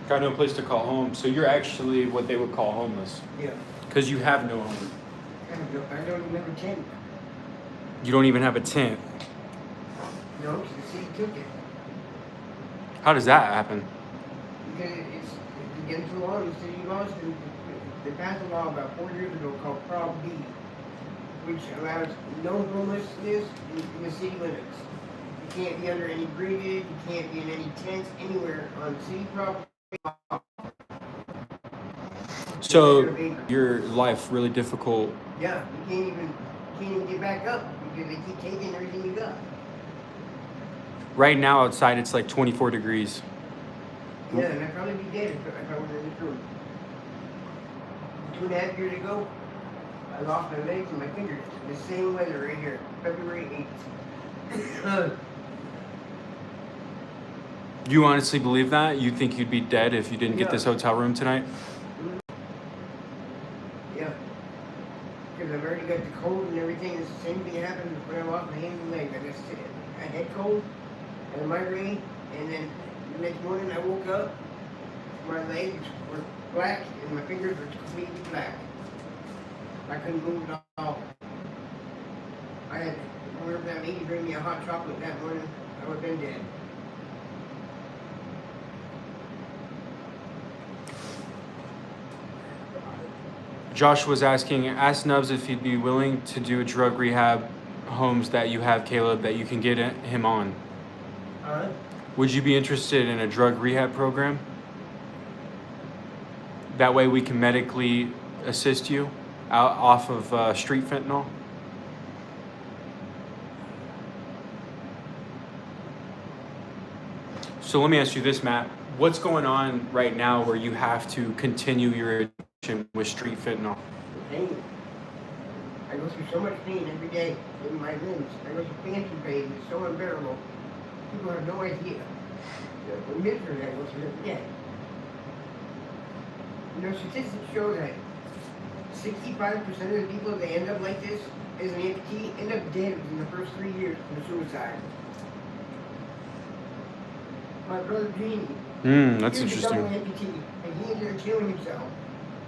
Got no place to call home. So you're actually what they would call homeless. Yeah. Because you have no home. I don't even have a tent. You don't even have a tent. No, because the city took it. How does that happen? Because it's against the law. The city laws, they passed a law about 4 years ago called Prop B, which allows no homelessness in the city limits. You can't be under any bridges, you can't be in any tents, anywhere on city property. So your life really difficult. Yeah, you can't even get back up because they keep taking everything you got. Right now outside it's like 24 degrees. Yeah, and I'd probably be dead if I was in this room. 2.5 years ago, I lost my legs and my fingers. The same weather right here, February 8th. Do you honestly believe that? You think you'd be dead if you didn't get Yeah. this hotel room tonight? Yeah. Because I've already got the cold and everything. It's the same thing happened when I lost my hands and legs. I got sick. I had cold and a migraine, and then the next morning I woke up, my legs were black and my fingers were completely black. I couldn't move at all. I had, whoever that lady bring me a hot chocolate that morning, I would have been dead. Josh was asking, ask Nubs if he'd be willing to do drug rehab homes that you have, Caleb, that you can get him on. Would you be interested in a drug rehab program? That way we can medically assist you off of street fentanyl? So let me ask you this, Matt. What's going on right now where you have to continue your addiction with street fentanyl? Pain. I go through so much pain every day in my limbs. I go through phantom pain. It's so unbearable. People have no idea the misery I go through every day. You know, statistics show that 65% of the people that end up like this as an amputee end up dead within the first 3 years from suicide. My brother Gene, That's he was a double interesting. amputee, and he ended up killing himself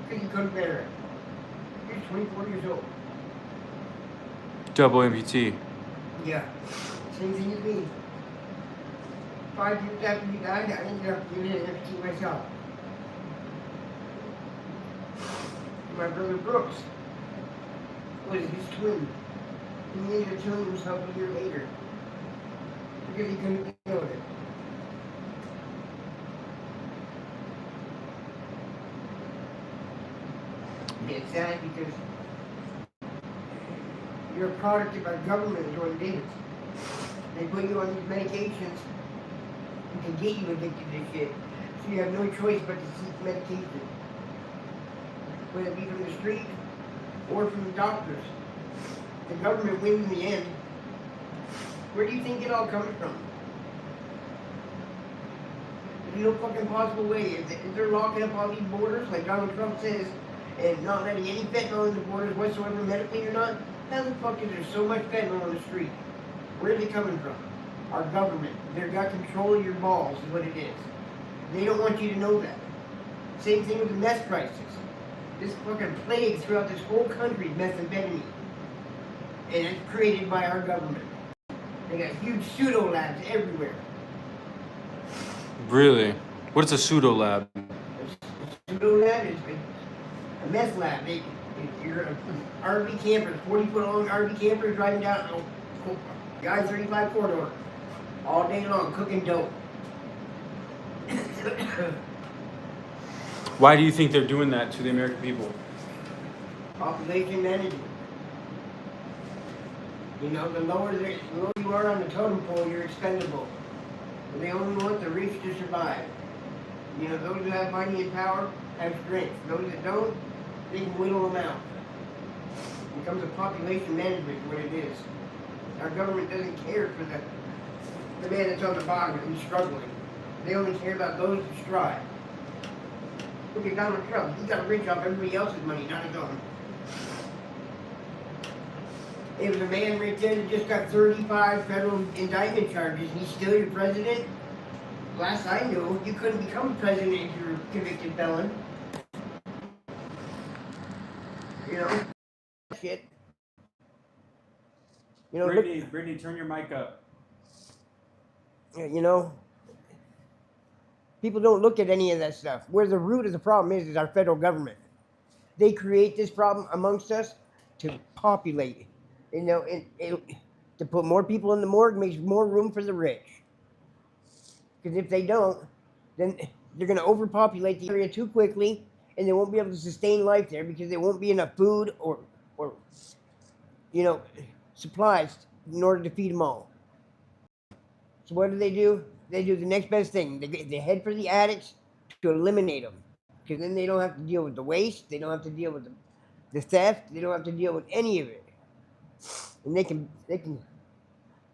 because he couldn't bear it. He was 24 years old. Double amputee. Yeah, same thing as me. 5 years after he died, I ended up getting an amputee myself. My brother Brooks was his twin. He ended up killing himself a year later because he couldn't deal with it. It's sad because you're a product of our government, is what it is. They put you on these medications to get you addicted to shit. So you have no choice but to seek medication. Whether it be from the street or from the doctors. The government wins in the end. Where do you think it all comes from? There's no fucking possible way. If they're locking up all these borders, like Donald Trump says, and not letting any fentanyl in the borders whatsoever, medically or not, how the fuck is there so much fentanyl on the street? Where are they coming from? Our government. They've got control of your balls, is what it is. They don't want you to know that. Same thing with the meth crisis. This fucking plague throughout this whole country is methamphetamine. And it's created by our government. They got huge pseudo labs everywhere. Really? What's a pseudo lab? A pseudo lab is a meth lab. You're an RV camper, 40-foot long RV camper driving down the I-35 corridor all day long cooking dope. Why do you think they're doing that to the American people? Population management. You know, the lower you are on the totem pole, you're expendable. And they only want the rich to survive. You know, those who have money and power have strength. Those that don't, they can whittle them out. It becomes a population management, what it is. Our government doesn't care for the man that's on the bottom who's struggling. They only care about those who strive. Look at Donald Trump. He got rich off everybody else's money, not his own. There was a man right there that just got 35 federal indictment charges, and he's still your president? Last I knew, you couldn't become president if you were a convicted felon. You know? Shit. You know, Brittany, turn your mic up. You know, people don't look at any of that stuff. Where the root of the problem is our federal government. They create this problem amongst us to populate, you know, to put more people in the morgue makes more room for the rich. Because if they don't, then they're going to overpopulate the area too quickly, and they won't be able to sustain life there because there won't be enough food or you know, supplies in order to feed them all. So what do? They do the next best thing. They head for the addicts to eliminate them, because then they don't have to deal with the waste. They don't have to deal with the theft. They don't have to deal with any of it, and they can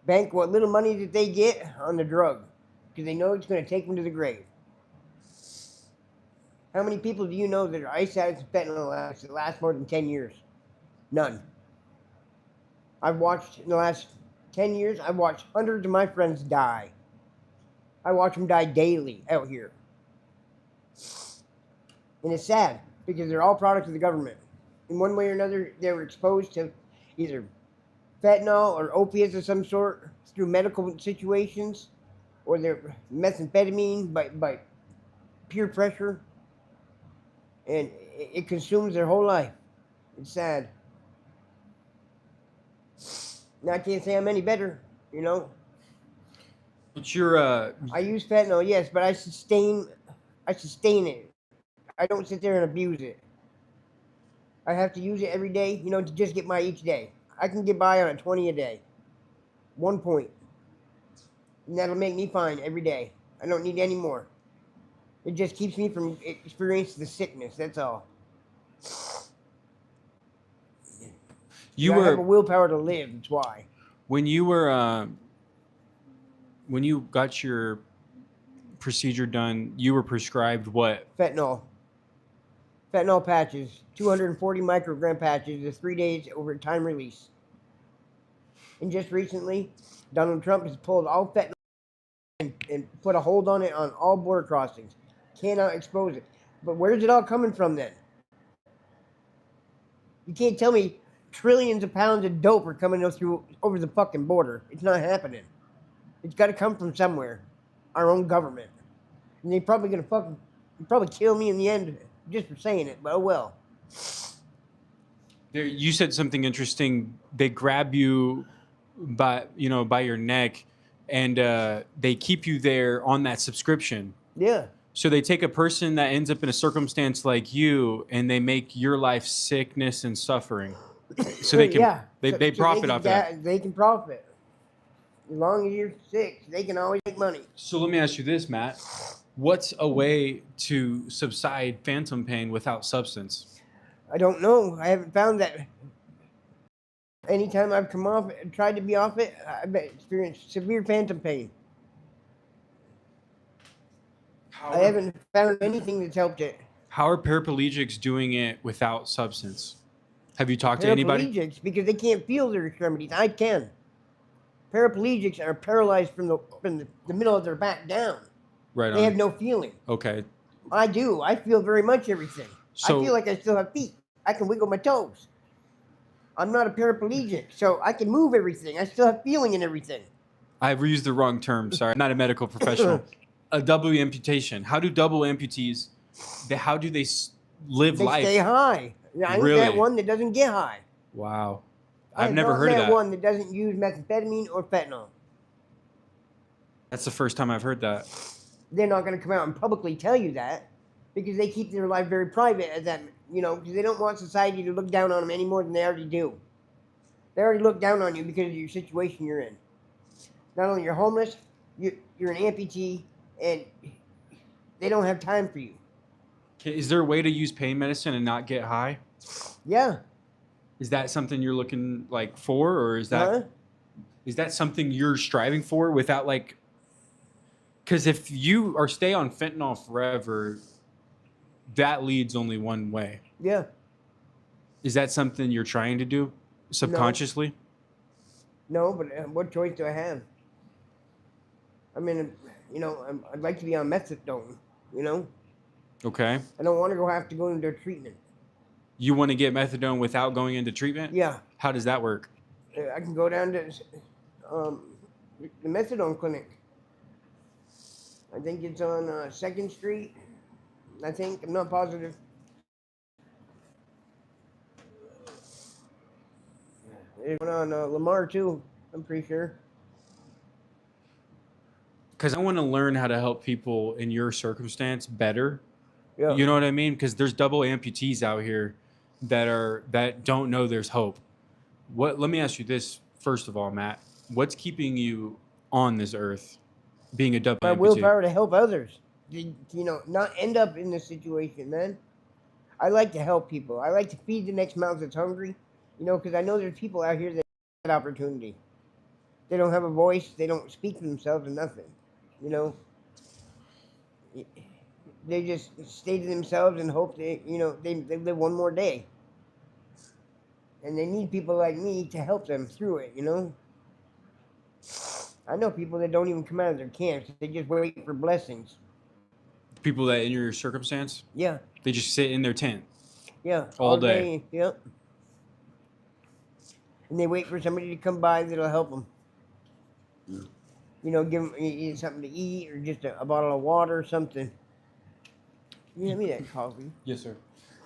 bank what little money that they get on the drug, because they know it's going to take them to the grave. How many people do you know that are ice addicts and fentanyl addicts that last more than 10 years? None. I've watched, in the last 10 years, I've watched hundreds of my friends die. I watch them die daily out here. And it's sad, because they're all products of the government. In one way or another, they were exposed to either fentanyl or opiates of some sort through medical situations, or they're methamphetamine by peer pressure. And it consumes their whole life. It's sad. Now, I can't say I'm any better, you know. But you're I use fentanyl, yes, but I sustain it. I don't sit there and abuse it. I have to use it every day, you know, to just get by each day. I can get by on a 20 a day. 1 point. And that'll make me fine every day. I don't need any more. It just keeps me from experiencing the sickness, that's all. I have a willpower to live, that's why. When you got your procedure done, you were prescribed what? Fentanyl patches, 240 microgram patches, the 3 days over time release. And just recently, Donald Trump has pulled all fentanyl and put a hold on it on all border crossings. Cannot expose it. But where's it all coming from then? You can't tell me trillions of pounds of dope are coming over the fucking border. It's not happening. It's got to come from somewhere. Our own government. And they're probably going to probably kill me in the end just for saying it, but oh well. You said something interesting. They grab you by your neck, and they keep you there on that subscription. Yeah. So they take a person that ends up in a circumstance like you, and they make your life sickness and suffering. So they can they profit off of that. They can profit. As long as you're sick, they can always make money. So let me ask you this, Matt. What's a way to subside phantom pain without substance? I don't know. I haven't found that. Anytime I've come off it, tried to be off it, I've experienced severe phantom pain. I haven't found anything that's helped it. How are paraplegics doing it without substance? Have you talked to anybody? Paraplegics, because they can't feel their extremities. I can. Paraplegics are paralyzed from the middle of their back down. Right on. They have no feeling. Okay. I do. I feel very much everything. So, I feel like I still have feet. I can wiggle my toes. I'm not a paraplegic, so I can move everything. I still have feeling in everything. I've used the wrong term. Sorry. I'm not a medical professional. A double amputation. How do double amputees, how do they live life? They stay high. I ain't that one that doesn't get high. Wow. I've never heard of that. One that doesn't use methamphetamine or fentanyl. That's the first time I've heard that. They're not going to come out and publicly tell you that, because they keep their life very private as that, you know, because they don't want society to look down on them any more than they already do. They already look down on you because of your situation you're in. Not only you're homeless, you're an amputee, and they don't have time for you. Is there a way to use pain medicine and not get high? Yeah. Is that something you're looking for, or is that something you're striving for without because if you stay on fentanyl forever, that leads only one way. Yeah. Is that something you're trying to do subconsciously? No, but what choice do I have? I mean, You know, I'd like to be on methadone. You know, Okay. I don't want to have to go into treatment. You want to get methadone without going into treatment? Yeah, How does that work? I can go down to the methadone clinic. I think it's on Second Street. I think I'm not positive. There's one on Lamar too. I'm pretty sure. Because I want to learn how to help people in your circumstance better. Yeah. You know what I mean? Because there's double amputees out here that don't know there's hope. What? Let me ask you this first of all, Matt. What's keeping you on this earth, being a double My amputee? willpower to help others. You know, not end up in this situation, man. I like to help people. I like to feed the next mouth that's hungry. You know, because I know there's people out here that have that opportunity. They don't have a voice. They don't speak for themselves or nothing. You know, they just stay to themselves and hope they live one more day. And they need people like me to help them through it. You know. I know people that don't even come out of their camps. They just wait for blessings. People that in your circumstance, Yeah. they just sit in their tent. Yeah. All day. Yep. And they wait for somebody to come by that'll help them. You know, give them something to eat or just a bottle of water or something. You hand me that coffee. Yes, sir.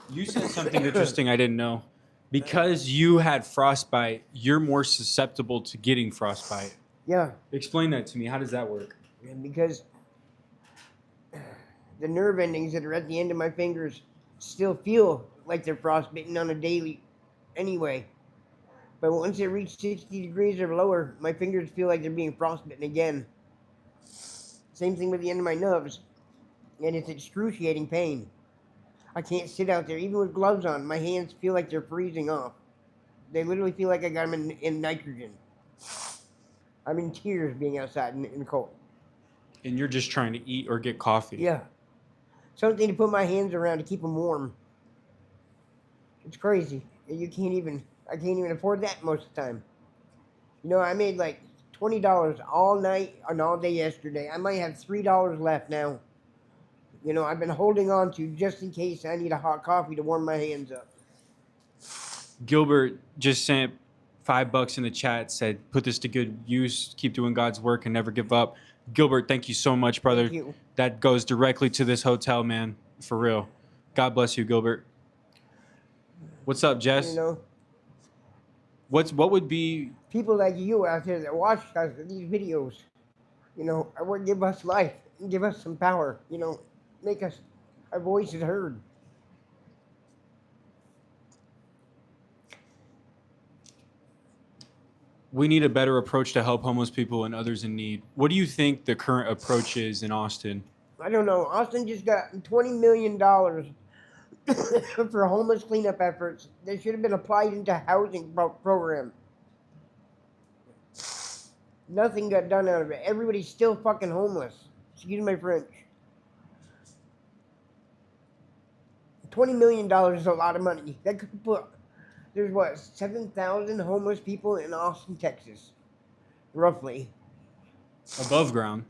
You said something interesting I didn't know. Because you had frostbite, you're more susceptible to getting frostbite. Yeah. Explain that to me. How does that work? Because the nerve endings that are at the end of my fingers still feel like they're frostbitten on a daily anyway. But once they reach 60 degrees or lower, my fingers feel like they're being frostbitten again. Same thing with the end of my nubs. And it's excruciating pain. I can't sit out there. Even with gloves on, my hands feel like they're freezing off. They literally feel like I got them in nitrogen. I'm in tears being outside in the cold. And you're just trying to eat or get coffee. Yeah. Something to put my hands around to keep them warm. It's crazy. I can't even afford that most of the time. You know, I made like $20 all night and all day yesterday. I might have $3 left now. You know, I've been holding on to just in case I need a hot coffee to warm my hands up. Gilbert just sent $5 in the chat, said, put this to good use, keep doing God's work and never give up. Gilbert, thank you so much, brother. Thank you. That goes directly to this hotel, man. For real. God bless you, Gilbert. What's up, Jess? You know, what would be people like you out there that watch us these videos, you know, would give us life and give us some power, you know, make us our voices heard. we need a better approach to help homeless people and others in need. What do you think the current approach is in Austin? I don't know. Austin just got $20 million for homeless cleanup efforts. They should have been applied into housing program. Nothing got done out of it. Everybody's still fucking homeless. Excuse my French. $20 million is a lot of money. That could put, there's what, 7,000 homeless people in Austin, Texas. Roughly. Above ground.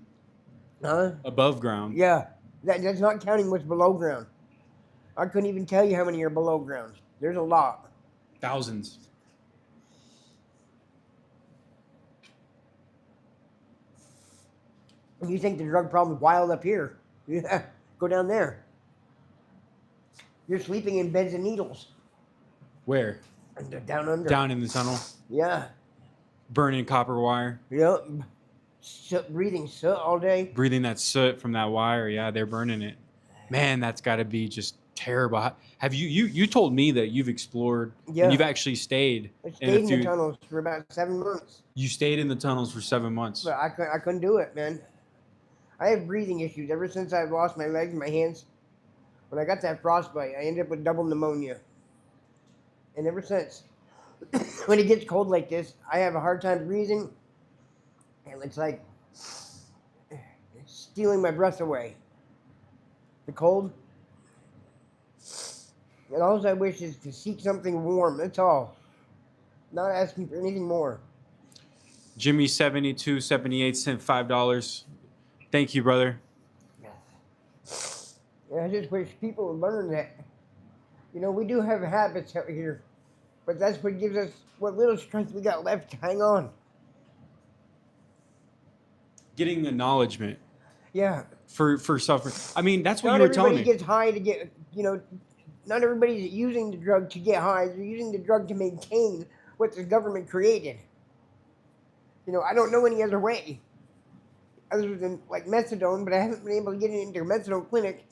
Huh? Above ground. Yeah. That's not counting what's below ground. I couldn't even tell you how many are below ground. There's a lot. Thousands. You think the drug problem's wild up here? Yeah. Go down there. You're sleeping in beds of needles. Where? Down under. Down in the tunnel. Yeah. Burning copper wire. Yep. Breathing soot all day. Breathing that soot from that wire. Yeah, they're burning it. Man, that's got to be just terrible. Have you told me that you've explored and you've actually stayed I stayed in the tunnels for about 7 months. You stayed in the tunnels for 7 months. But I couldn't do it, man. I have breathing issues ever since I lost my legs and my hands. When I got that frostbite, I ended up with double pneumonia. And ever since, when it gets cold like this, I have a hard time breathing. And it's like stealing my breath away. The cold. And all I wish is to seek something warm. That's all. Not asking for anything more. Jimmy7278 sent $5. Thank you, brother. And I just wish people would learn that. You know, we do have habits out here, but that's what gives us what little strength we got left to hang on. Getting acknowledgement Yeah. for suffering. I mean, that's what Not you were telling everybody me. gets high to get, you know, not everybody's using the drug to get high. They're using the drug to maintain what the government created. You know, I don't know any other way other than like methadone, but I haven't been able to get into a methadone clinic,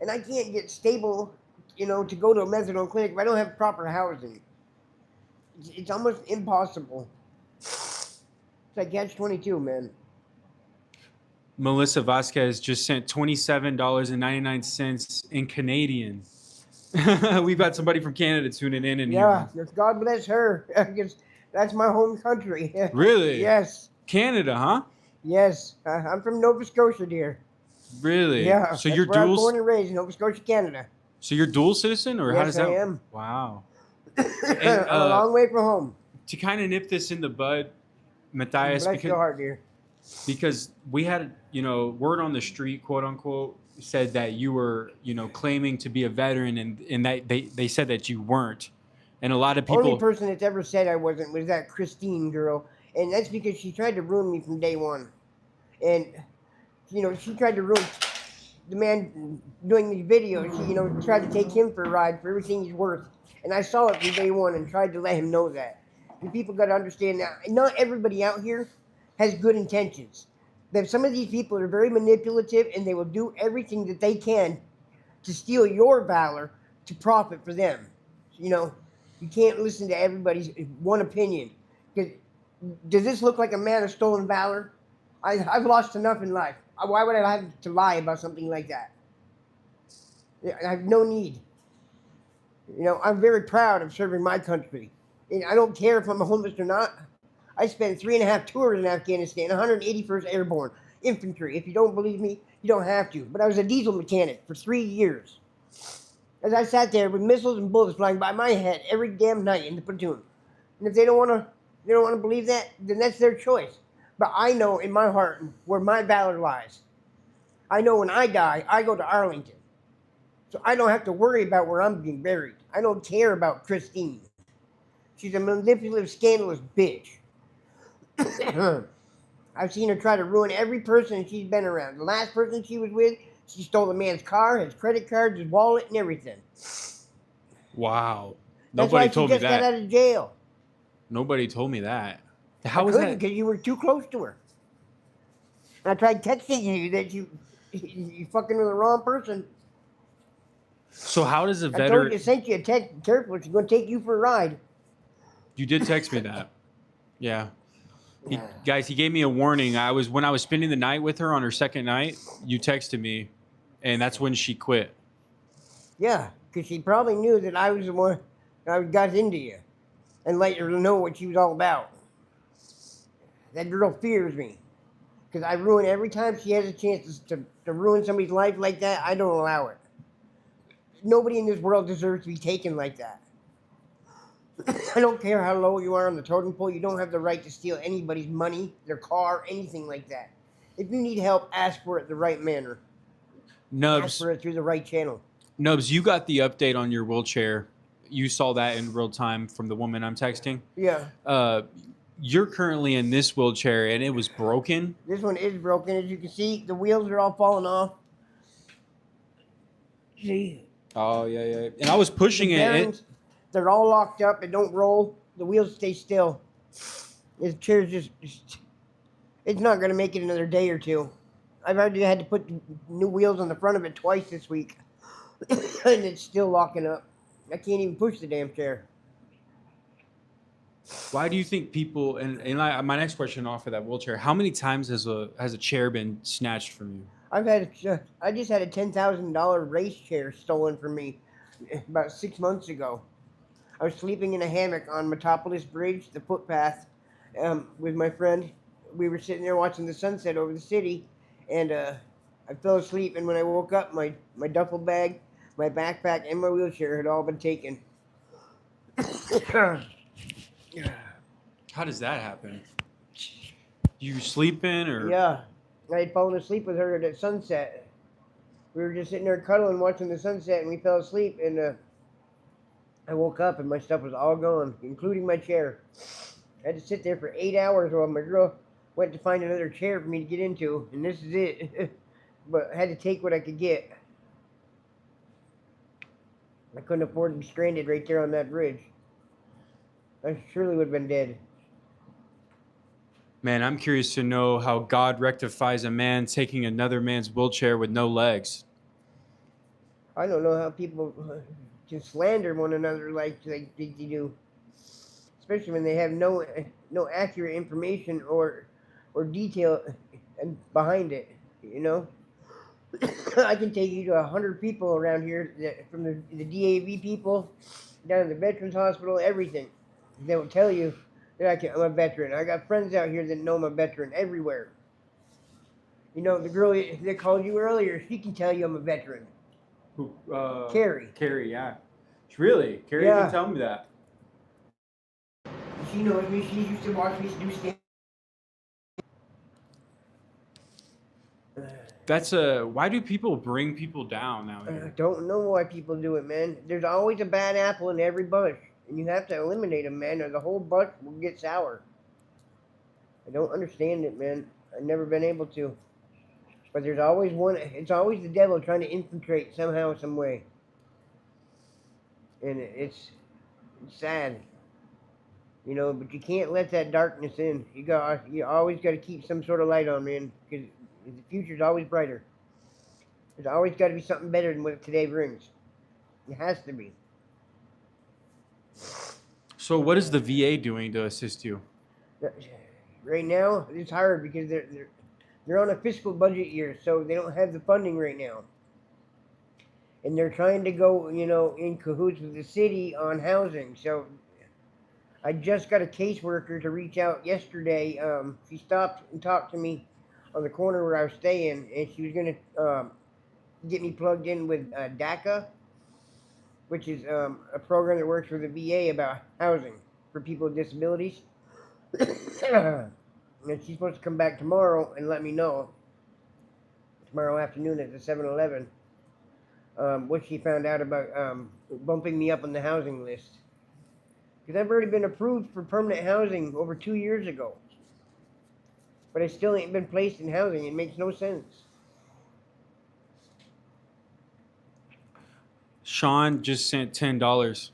and I can't get stable, you know, to go to a methadone clinic if I don't have proper housing. It's almost impossible. It's like catch-22, man. Melissa Vasquez just sent $27.99 in Canadian. We've got somebody from Canada tuning in and Yeah, God bless her, because that's my home country. Really? Yes. Canada, huh? Yes, I'm from Nova Scotia, dear. Really? Yeah. So that's you're where I was born dual. and raised, Nova Scotia, Canada. So you're dual citizen, or how Yes, does that? I am. Wow. I'm a long way from home. To kind of nip this in the bud, Matthias, Bless your heart, dear. because we had, you know, word on the street, quote unquote, said that you were, you know, claiming to be a veteran, and that they said that you weren't, and a lot of people. Only person that's ever said I wasn't was that Christine girl, and that's because she tried to ruin me from day one, and you know she tried to ruin the man doing these videos. She, you know, tried to take him for a ride for everything he's worth, and I saw it from day one and tried to let him know that. And people got to understand that not everybody out here has good intentions. That some of these people are very manipulative, and they will do everything that they can to steal your valor to profit for them. You know, you can't listen to everybody's one opinion. Because does this look like a man of stolen valor? I've lost enough in life. Why would I have to lie about something like that? I have no need. You know, I'm very proud of serving my country. And I don't care if I'm a homeless or not. I spent 3.5 tours in Afghanistan, 181st Airborne Infantry. If you don't believe me, you don't have to. But I was a diesel mechanic for 3 years. As I sat there with missiles and bullets flying by my head every damn night in the platoon. And if they don't want to believe that, then that's their choice. But I know in my heart where my valor lies. I know when I die, I go to Arlington. So I don't have to worry about where I'm being buried. I don't care about Christine. She's a manipulative, scandalous bitch. I've seen her try to ruin every person she's been around. The last person she was with, she stole the man's car, his credit cards, his wallet, and everything. Wow. That's Nobody why told she me just got that. out of jail. Nobody told me that. I How was couldn't that? because you were too close to her. I tried texting you that you fucking with the wrong person. So how does a I told you veteran? to send you a text. Careful, she's going to take you for a ride. You did text me that. Yeah. Guys, he gave me a warning. When I was spending the night with her on her second night, you texted me, and that's when she quit. Yeah, because she probably knew that I was the one that got into you and let her know what she was all about. That girl fears me because I ruin every time she has a chance to ruin somebody's life like that. I don't allow it. Nobody in this world deserves to be taken like that. I don't care how low you are on the totem pole. You don't have the right to steal anybody's money, their car, anything like that. If you need help, ask for it the right manner. Ask for it through the right channel. Nubs, you got the update on your wheelchair. You saw that in real time from the woman I'm texting. Yeah. You're currently in this wheelchair, and it was broken. This one is broken. As you can see, the wheels are all falling off. See? Oh, yeah. And I was pushing it. They're all locked up. It don't roll. The wheels stay still. This chair's just it's not going to make it another day or two. I've already had to put new wheels on the front of it twice this week. And it's still locking up. I can't even push the damn chair. Why do you think people, my next question off of that wheelchair, how many times has a chair been snatched from you? I just had a $10,000 race chair stolen from me about 6 months ago. I was sleeping in a hammock on Metropolis Bridge, the footpath, with my friend. We were sitting there watching the sunset over the city, and I fell asleep. And when I woke up, my duffel bag, my backpack, and my wheelchair had all been taken. How does that happen? You sleeping or? Yeah. I had fallen asleep with her at sunset. We were just sitting there cuddling, watching the sunset, and we fell asleep. And I woke up, and my stuff was all gone, including my chair. I had to sit there for 8 hours while my girl went to find another chair for me to get into, and this is it. But I had to take what I could get. I couldn't afford to be stranded right there on that bridge. I surely would have been dead. Man, I'm curious to know how God rectifies a man taking another man's wheelchair with no legs. I don't know how people can slander one another like they do, especially when they have no accurate information or detail behind it. You know, I can take you to 100 people around here from the DAV people down to the Veterans Hospital, everything. They will tell you that I'm a veteran. I got friends out here that know I'm a veteran everywhere. You know, the girl that called you earlier, she can tell you I'm a veteran. Who? Carrie. Carrie, yeah. Really? Carrie Yeah. can tell me that. She knows me. She used to watch me do stand. That's why do people bring people down out I here? don't know why people do it, man. There's always a bad apple in every bunch, and you have to eliminate them, man, or the whole bunch will get sour. I don't understand it, man. I've never been able to. But there's always one. It's always the devil trying to infiltrate somehow, some way, and it's sad, you know. But you can't let that darkness in. You always got to keep some sort of light on, man, because the future's always brighter. There's always got to be something better than what today brings. It has to be. So what is the VA doing to assist you? Right now, it's hard because they're on a fiscal budget year, so they don't have the funding right now, and they're trying to go, you know, in cahoots with the city on housing. So I just got a caseworker to reach out yesterday. She stopped and talked to me on the corner where I was staying, and she was gonna get me plugged in with DACA, which is a program that works for the VA about housing for people with disabilities. And she's supposed to come back tomorrow and let me know tomorrow afternoon at the 7-Eleven what she found out about bumping me up on the housing list. Because I've already been approved for permanent housing over 2 years ago. But I still ain't been placed in housing. It makes no sense. Sean just sent $10.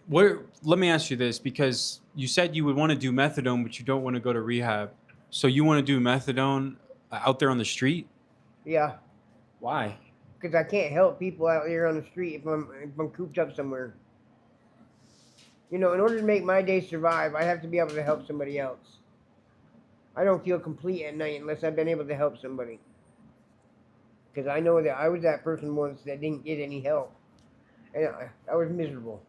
Let me ask you this, because you said you would want to do methadone, but you don't want to go to rehab. So you want to do methadone out there on the street? Yeah. Why? Because I can't help people out here on the street if I'm cooped up somewhere. You know, in order to make my day survive, I have to be able to help somebody else. I don't feel complete at night unless I've been able to help somebody. Because I know that I was that person once that didn't get any help. And I was miserable.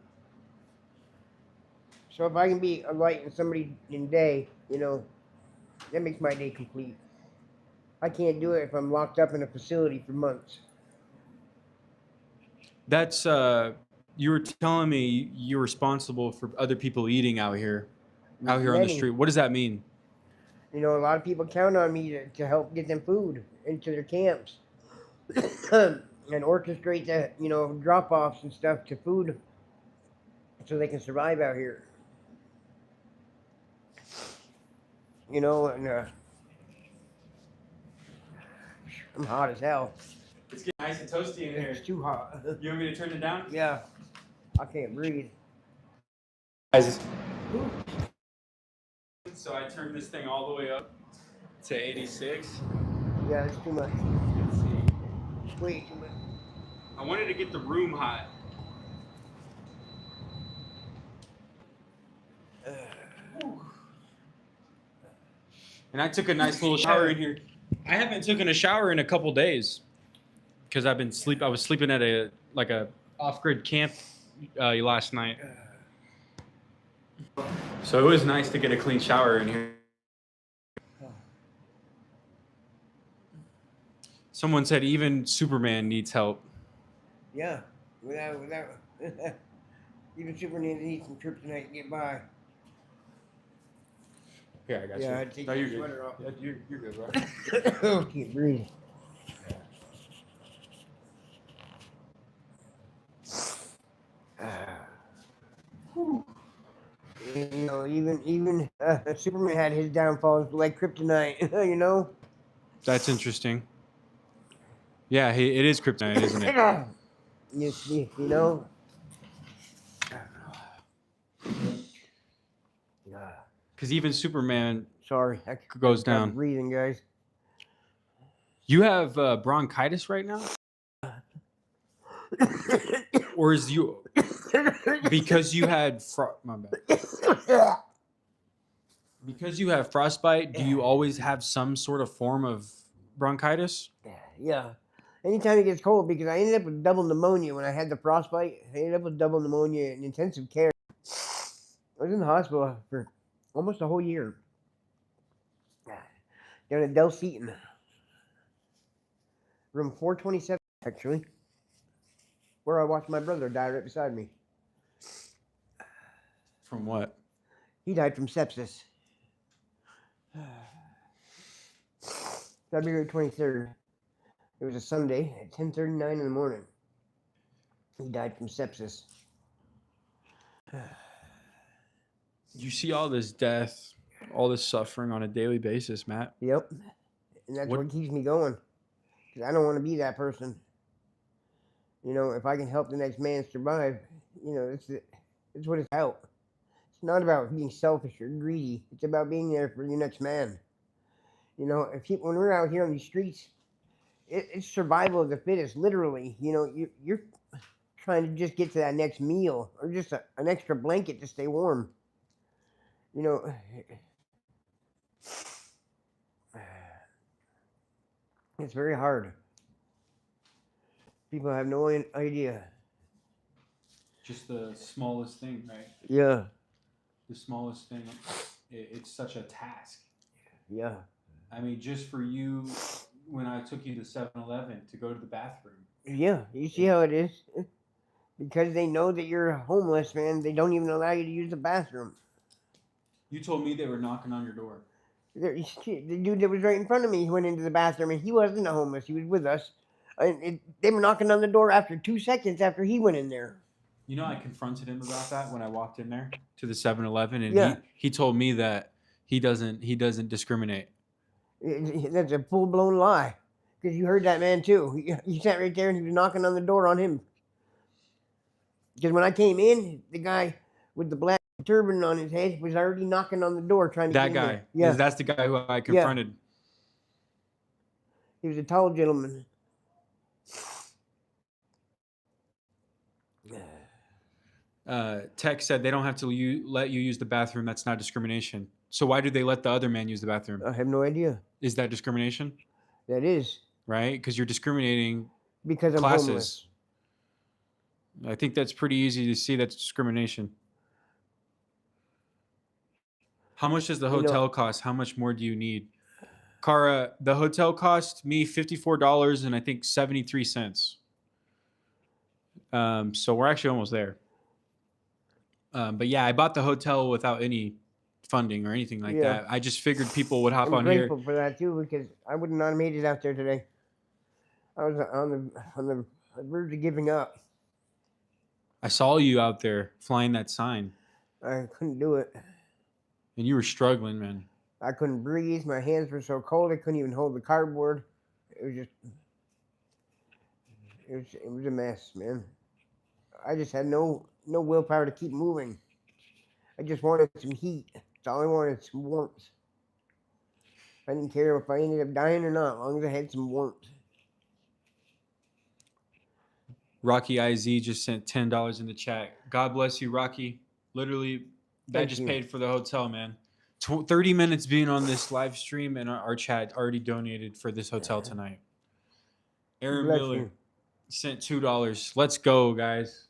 So if I can be a light in somebody's day, you know, that makes my day complete. I can't do it if I'm locked up in a facility for months. That's you were telling me you're responsible for other people eating out here on the Many. street. What does that mean? You know, a lot of people count on me to help get them food into their camps and orchestrate the, you know, drop-offs and stuff to food so they can survive out here. You know, and I'm hot as hell. It's getting nice and toasty in here. It's too hot. You want me to turn it down? Yeah, I can't breathe. Guys, so I turned this thing all the way up to 86. Yeah, it's too much. Let's see. Way too much. I wanted to get the room hot. And I took a nice little shower in here. I haven't taken a shower in a couple days because I was sleeping at a off-grid camp last night. So it was nice to get a clean shower in here. Someone said even Superman needs help. Yeah, without even Superman needs some kryptonite to get by. Here, I got Yeah, you. I'd take No, the you're good. sweater off. Yeah, you're good, bro. Can't breathe. You know, even Superman had his downfalls like kryptonite. You know. That's interesting. Yeah, it is kryptonite, isn't it? You know. Because even Superman Sorry, I goes stopped down. breathing, guys. You have bronchitis right now, or is you because you had my bad. Because you have frostbite? Do you always have some sort of form of bronchitis? Yeah. Anytime it gets cold, because I ended up with double pneumonia when I had the frostbite. I ended up with double pneumonia in intensive care. I was in the hospital for almost a whole year. Down at Del Seaton. Room 427, actually. Where I watched my brother die right beside me. From what? He died from sepsis. February 23rd. It was a Sunday at 10:39 in the morning. He died from sepsis. You see all this death, all this suffering on a daily basis, Matt. Yep. And that's what keeps me going. Because I don't want to be that person. You know, if I can help the next man survive, you know, it's what it's about. It's not about being selfish or greedy. It's about being there for your next man. You know, when we're out here on these streets, it's survival of the fittest, literally. You know, you're trying to just get to that next meal or just an extra blanket to stay warm. You know, it's very hard. People have no idea. Just the smallest thing, right? Yeah. The smallest thing. It's such a task. Yeah. I mean, just for you, when I took you to 7-Eleven to go to the bathroom. Yeah, you see how it is? Because they know that you're homeless, man, they don't even allow you to use the bathroom. You told me they were knocking on your door. The dude that was right in front of me, he went into the bathroom, and he wasn't homeless. He was with us. They were knocking on the door after 2 seconds after he went in there. You know, I confronted him about that when I walked in there to the 7-Eleven, and Yeah. he told me that he doesn't discriminate. That's a full-blown lie. Because you heard that man, too. He sat right there, and he was knocking on the door on him. Because when I came in, the guy with the black turban on his head was already knocking on the door trying to That get guy. in there. Yeah. That's the guy who I confronted. He was a tall gentleman. Tech said they don't have to let you use the bathroom. That's not discrimination. So why do they let the other man use the bathroom? I have no idea. Is that discrimination? That is. Right? Because you're discriminating because I'm classes. Homeless. I think that's pretty easy to see that's discrimination. How much does the hotel cost? How much more do you need? Kara, the hotel cost me $54 and I think 73 cents. So we're actually almost there. But yeah, I bought the hotel without any funding or anything like that. I just figured people would hop on here. I'm grateful for that too, because I would not have made it out there today. I was on the verge of giving up. I saw you out there flying that sign. I couldn't do it. And you were struggling, man. I couldn't breathe. My hands were so cold I couldn't even hold the cardboard. It was a mess, man. I just had no willpower to keep moving. I just wanted some heat. That's all I wanted, some warmth. I didn't care if I ended up dying or not, as long as I had some warmth. Rocky IZ just sent $10 in the chat. God bless you, Rocky. Literally, that just paid for the hotel, man. 30 minutes being on this live stream, and our chat already donated for this hotel tonight. Aaron Miller sent $2. Let's go, guys.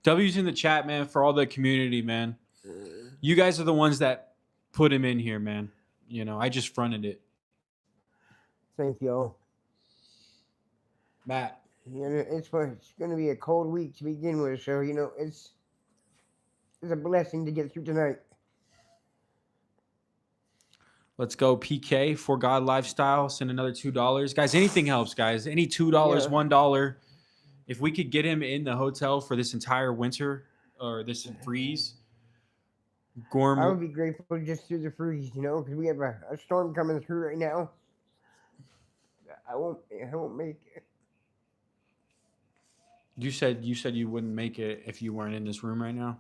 W's in the chat, man, for all the community, man. You guys are the ones that put him in here, man. You know, I just fronted it. Thank y'all. Matt. Yeah, it's going to be a cold week to begin with, so, you know, it's a blessing to get through tonight. Let's go, PK for God Lifestyle. Send another $2, guys. Anything helps, guys. Any $2, Yeah. $1. If we could get him in the hotel for this entire winter or this freeze, Gorm. I would be grateful just through the freeze, you know, because we have a storm coming through right now. I won't make it. You said you wouldn't make it if you weren't in this room right now.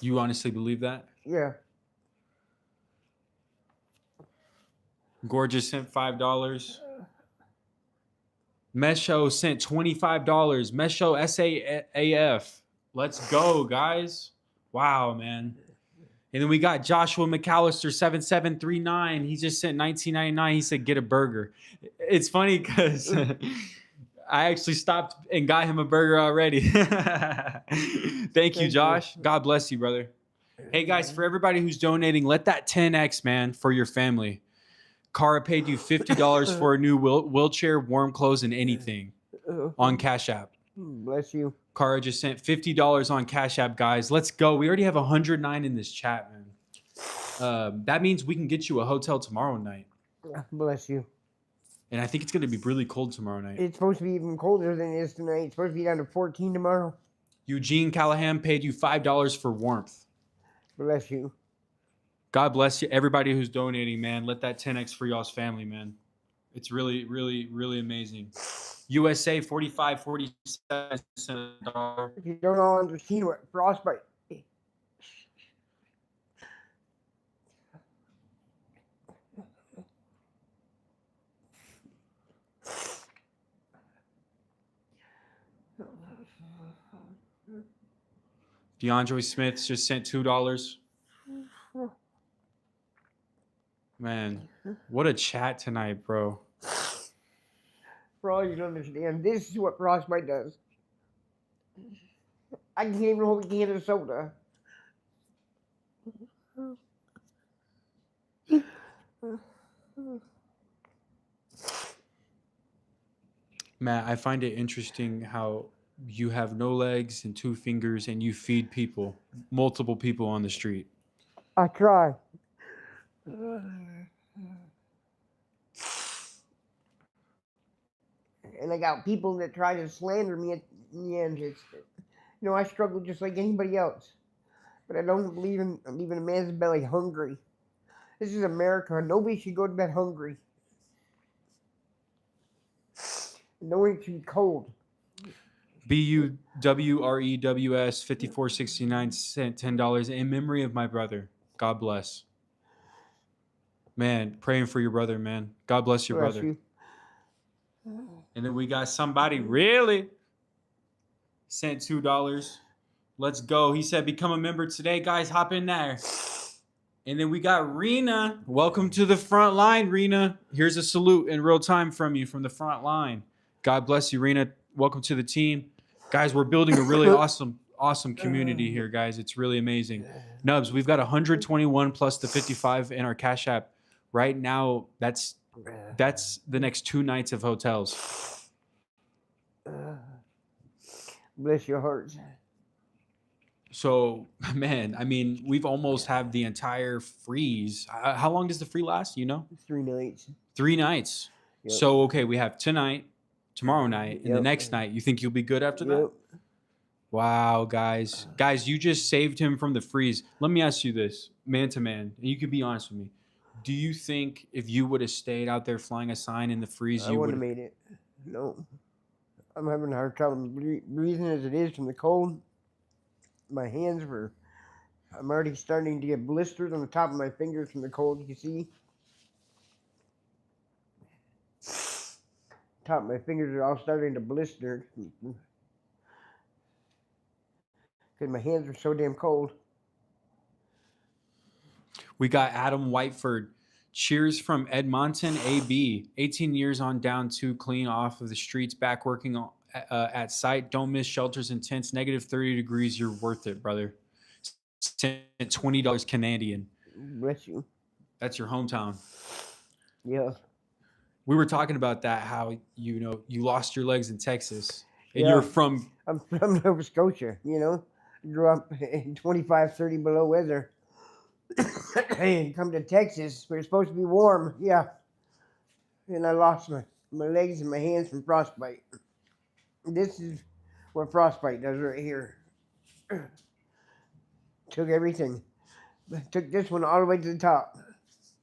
You honestly believe that? Yeah. Gorgeous sent $5. Mesho sent $25. Mesho SAAF. Let's go, guys. Wow, man. And then we got Joshua McAllister 7739. He just sent $19.99. He said get a burger. It's funny because I actually stopped and got him a burger already. Thank you, Josh. God bless you, brother. Hey, guys, for everybody who's donating, let that 10X, man, for your family. Cara paid you $50 for a new wheelchair, warm clothes, and anything on Cash App. Bless you. Cara just sent $50 on Cash App, guys. Let's go. We already have 109 in this chat, man. That means we can get you a hotel tomorrow night. Bless you. And I think it's going to be really cold tomorrow night. It's supposed to be even colder than it is tonight. It's supposed to be down to 14 tomorrow. Eugene Callahan paid you $5 for warmth. Bless you. God bless you. Everybody who's donating, man. Let that 10X for y'all's family, man. It's really, really, really amazing. USA 45.47 $1. You don't all understand what frostbite. DeAndre Smith just sent $2. Man, what a chat tonight, bro. For all you don't understand, this is what frostbite does. I can't even hold a can of soda. Matt, I find it interesting how you have no legs and 2 fingers and you feed people, multiple people on the street. I try. And I got people that try to slander me at the end. It's, you know, I struggle just like anybody else. But I don't believe in leaving a man's belly hungry. This is America. Nobody should go to bed hungry. No one should be cold. BUWREWS 5469 sent $10 in memory of my brother. God bless. Man, praying for your brother, man. God bless your brother. You. And then we got somebody really sent $2. Let's go. He said, become a member today. Guys, hop in there. And then we got Rena. Welcome to the front line, Rena. Here's a salute in real time from you from the front line. God bless you, Rena. Welcome to the team. Guys, we're building a really awesome community here, guys. It's really amazing. Nubs, we've got 121 plus the 55 in our Cash App. Right now, that's the next 2 nights of hotels. Bless your hearts. So, man, I mean, we've almost have the entire freeze. How long does the free last? You know? 3 nights. 3 nights. Yep. So, okay, we have tonight, tomorrow night, and the next night. You think you'll be good after that? Wow, guys. Guys, you just saved him from the freeze. Let me ask you this, man to man, and you can be honest with me. Do you think if you would have stayed out there flying a sign in the freeze, you would have made it? No. I'm having a hard time breathing as it is from the cold. My hands I'm already starting to get blisters on the top of my fingers from the cold, you can see. Top of my fingers are all starting to blister. Because my hands are so damn cold. We got Adam Whiteford. Cheers from Edmonton, AB. 18 years on down to clean off of the streets, back working at site. Don't miss shelters and tents. Negative 30 degrees. You're worth it, brother. $20 Canadian. Bless you. That's your hometown. Yeah. We were talking about that, how, you lost your legs in Texas. And you're from... I'm from Nova Scotia, Grew up in 25, 30 below weather. and come to Texas, where it's supposed to be warm. Yeah. And I lost my legs and my hands from frostbite. This is what frostbite does right here. Took everything. Took this one all the way to the top.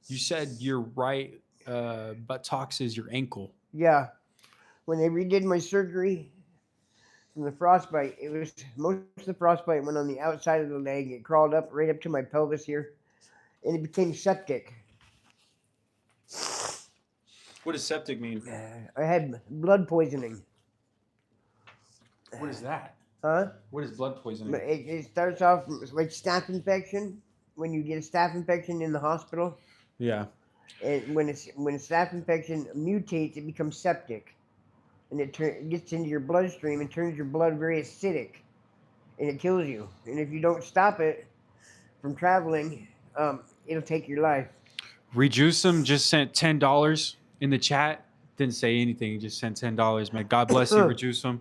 You said your right buttocks is your ankle. Yeah. When they redid my surgery from the frostbite, it was most of the frostbite went on the outside of the leg. It crawled up right up to my pelvis here, and it became septic. What does septic mean? I had blood poisoning. What is that? Huh? What is blood poisoning? It starts off like staph infection. When you get a staph infection in the hospital, Yeah. and when a staph infection mutates, it becomes septic, and it gets into your bloodstream and turns your blood very acidic, and it kills you. And if you don't stop it from traveling, it'll take your life. Rejuicem just sent $10 in the chat. Didn't say anything. He just sent $10, man. God bless you, Rejuicem.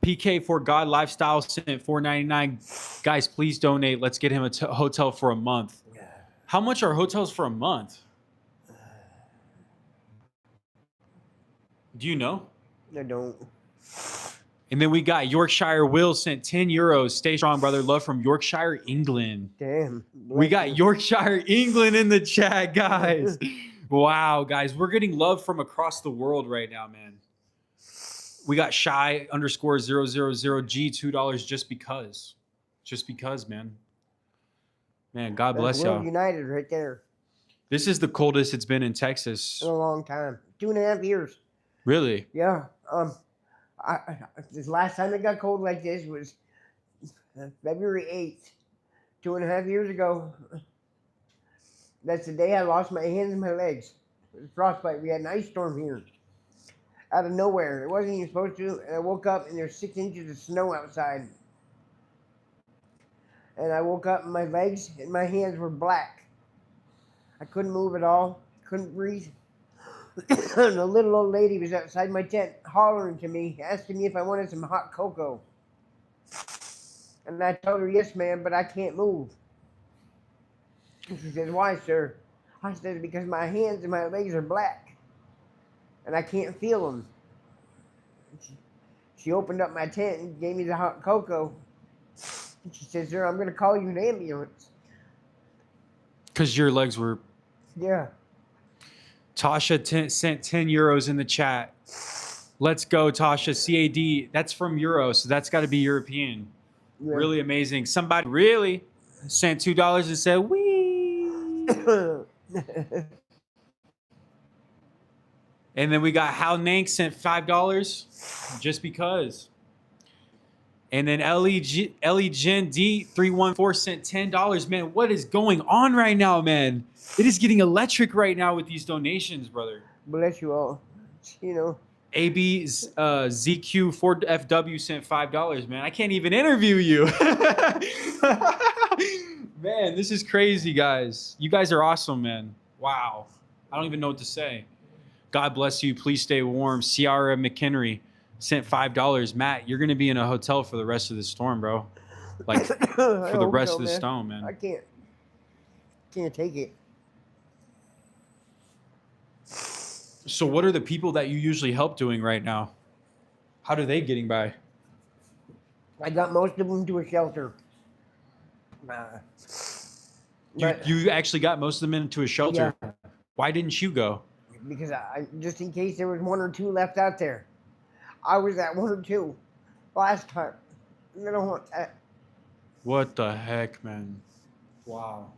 PK for God Lifestyle sent $4.99. Guys, please donate. Let's get him a hotel for a month. How much are hotels for a month? Do you know? I don't. And then we got Yorkshire Will sent €10. Stay strong, brother. Love from Yorkshire, England. Damn. We got Yorkshire, England in the chat, guys. Wow, guys. We're getting love from across the world right now, man. We got Shy _000G $2 just because. Just because, man. Man, God bless y'all. United right there. This is the coldest it's been in Texas. In a long time. 2.5 years. Really? Yeah. This last time it got cold like this was February 8th, 2.5 years ago. That's the day I lost my hands and my legs. It was frostbite. We had an ice storm here. Out of nowhere. It wasn't even supposed to. And I woke up and there's 6 inches of snow outside. And I woke up and my legs and my hands were black. I couldn't move at all. Couldn't breathe. And a little old lady was outside my tent hollering to me, asking me if I wanted some hot cocoa. And I told her, yes, ma'am, but I can't move. And she says, why, sir? I said, because my hands and my legs are black. And I can't feel them. She opened up my tent and gave me the hot cocoa. And she says, sir, I'm going to call you an ambulance. Because your legs were... Yeah. Tasha sent €10 in the chat. Let's go, Tasha. CAD, that's from Euro, so that's got to be European. Yeah. Really amazing. Somebody really sent $2 and said, wee. And then we got Hal Nank sent $5 just because. And then Ellie Jen D 314 sent $10. Man, what is going on right now, man? It is getting electric right now with these donations, brother. Bless you all. You know. AB ZQ 4FW sent $5. Man, I can't even interview you. Man, this is crazy, guys. You guys are awesome, man. Wow. I don't even know what to say. God bless you. Please stay warm. Ciara McHenry sent $5. Matt, you're going to be in a hotel for the rest of the storm, bro. Like, for the rest of the storm, man. I can't take it. So what are the people that you usually help doing right now? How are they getting by? I got most of them to a shelter. You actually got most of them into a shelter? Yeah. Why didn't you go? Because I just in case there was 1 or 2 left out there. I was at 1 or 2 last time. I don't want that. What the heck, man? Wow.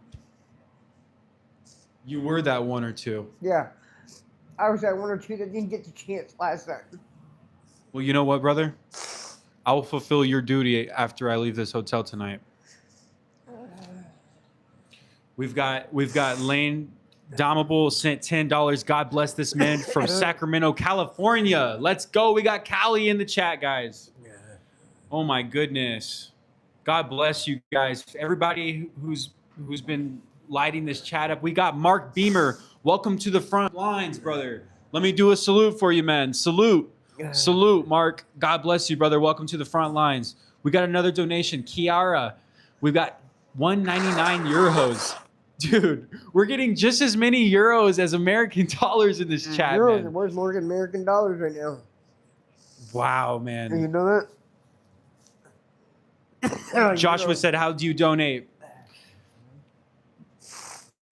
You were that 1 or 2. Yeah. I was at 1 or 2 that didn't get the chance last time. Well, you know what, brother? I will fulfill your duty after I leave this hotel tonight. We've got Lane Domable sent $10. God bless this man from Sacramento, California. Let's go. We got Cali in the chat, guys. Yeah. Oh my goodness. God bless you guys. Everybody who's been lighting this chat up. We got Mark Beamer. Welcome to the front lines, brother. Let me do a salute for you, man. Salute. Salute, Mark. God bless you, brother. Welcome to the front lines. We got another donation. Kiara. We've got 199 euros. Dude, we're getting just as many euros as American dollars in this chat, Euros are man. worth more than American dollars right now. Wow, You man. know that? Joshua said, how do you donate?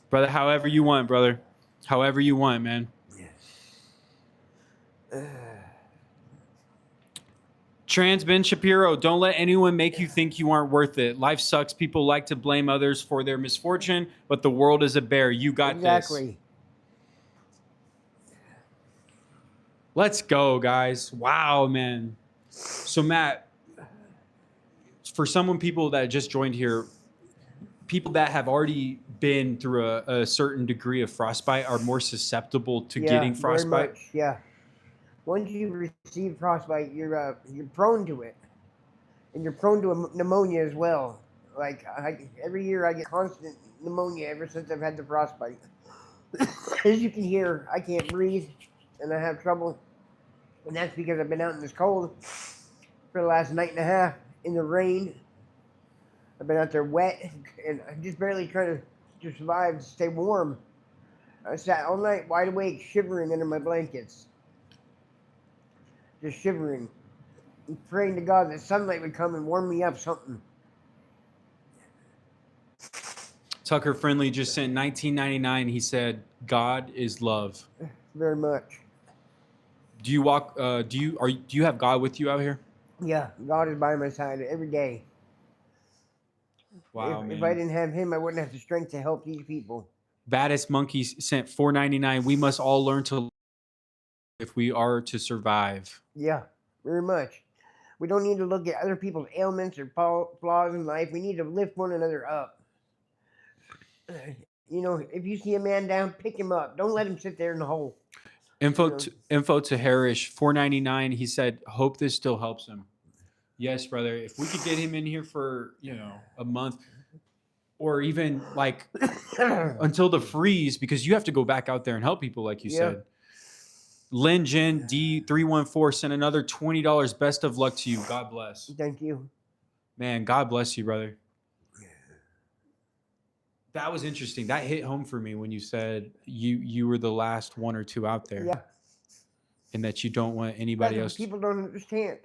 Brother, however you want, brother. However you want, man. Trans Ben Shapiro, don't let anyone make you think you aren't worth it. Life sucks. People like to blame others for their misfortune, but the world is a bear. You got this. Exactly. Let's go, guys. Wow, man. So, Matt, for people that just joined here, people that have already been through a certain degree of frostbite are more susceptible to getting frostbite. Very much, yeah. Once you receive frostbite, you're prone to it, and you're prone to pneumonia as well. Like every year, I get constant pneumonia ever since I've had the frostbite. As you can hear, I can't breathe, and I have trouble, and that's because I've been out in this cold for the last night and a half in the rain. I've been out there wet, and I'm just barely trying to survive, to stay warm. I sat all night wide awake, shivering under my blankets. Just shivering, and praying to God that sunlight would come and warm me up something. Tucker Friendly just sent $19.99. He said, "God is love." Very much. Do you walk? Do you have God with you out here? Yeah, God is by my side every day. Wow, if I didn't have Him, I wouldn't have the strength to help these people. Baddest Monkeys sent $4.99. We must all learn to if we are to survive. Yeah, very much. We don't need to look at other people's ailments or flaws in life. We need to lift one another up. You know, if you see a man down, pick him up. Don't let him sit there in the hole. Info to Harish, $4.99. He said, "Hope this still helps him." Yes, brother. If we could get him in here for a month, or even like until the freeze, because you have to go back out there and help people, like you said. Lynn Jen D314 sent another $20. Best of luck to you. God bless. Thank you. Man, God bless you, brother. That was interesting. That hit home for me when you said you were the last one or two out there. Yeah. And that you don't want anybody else. People don't understand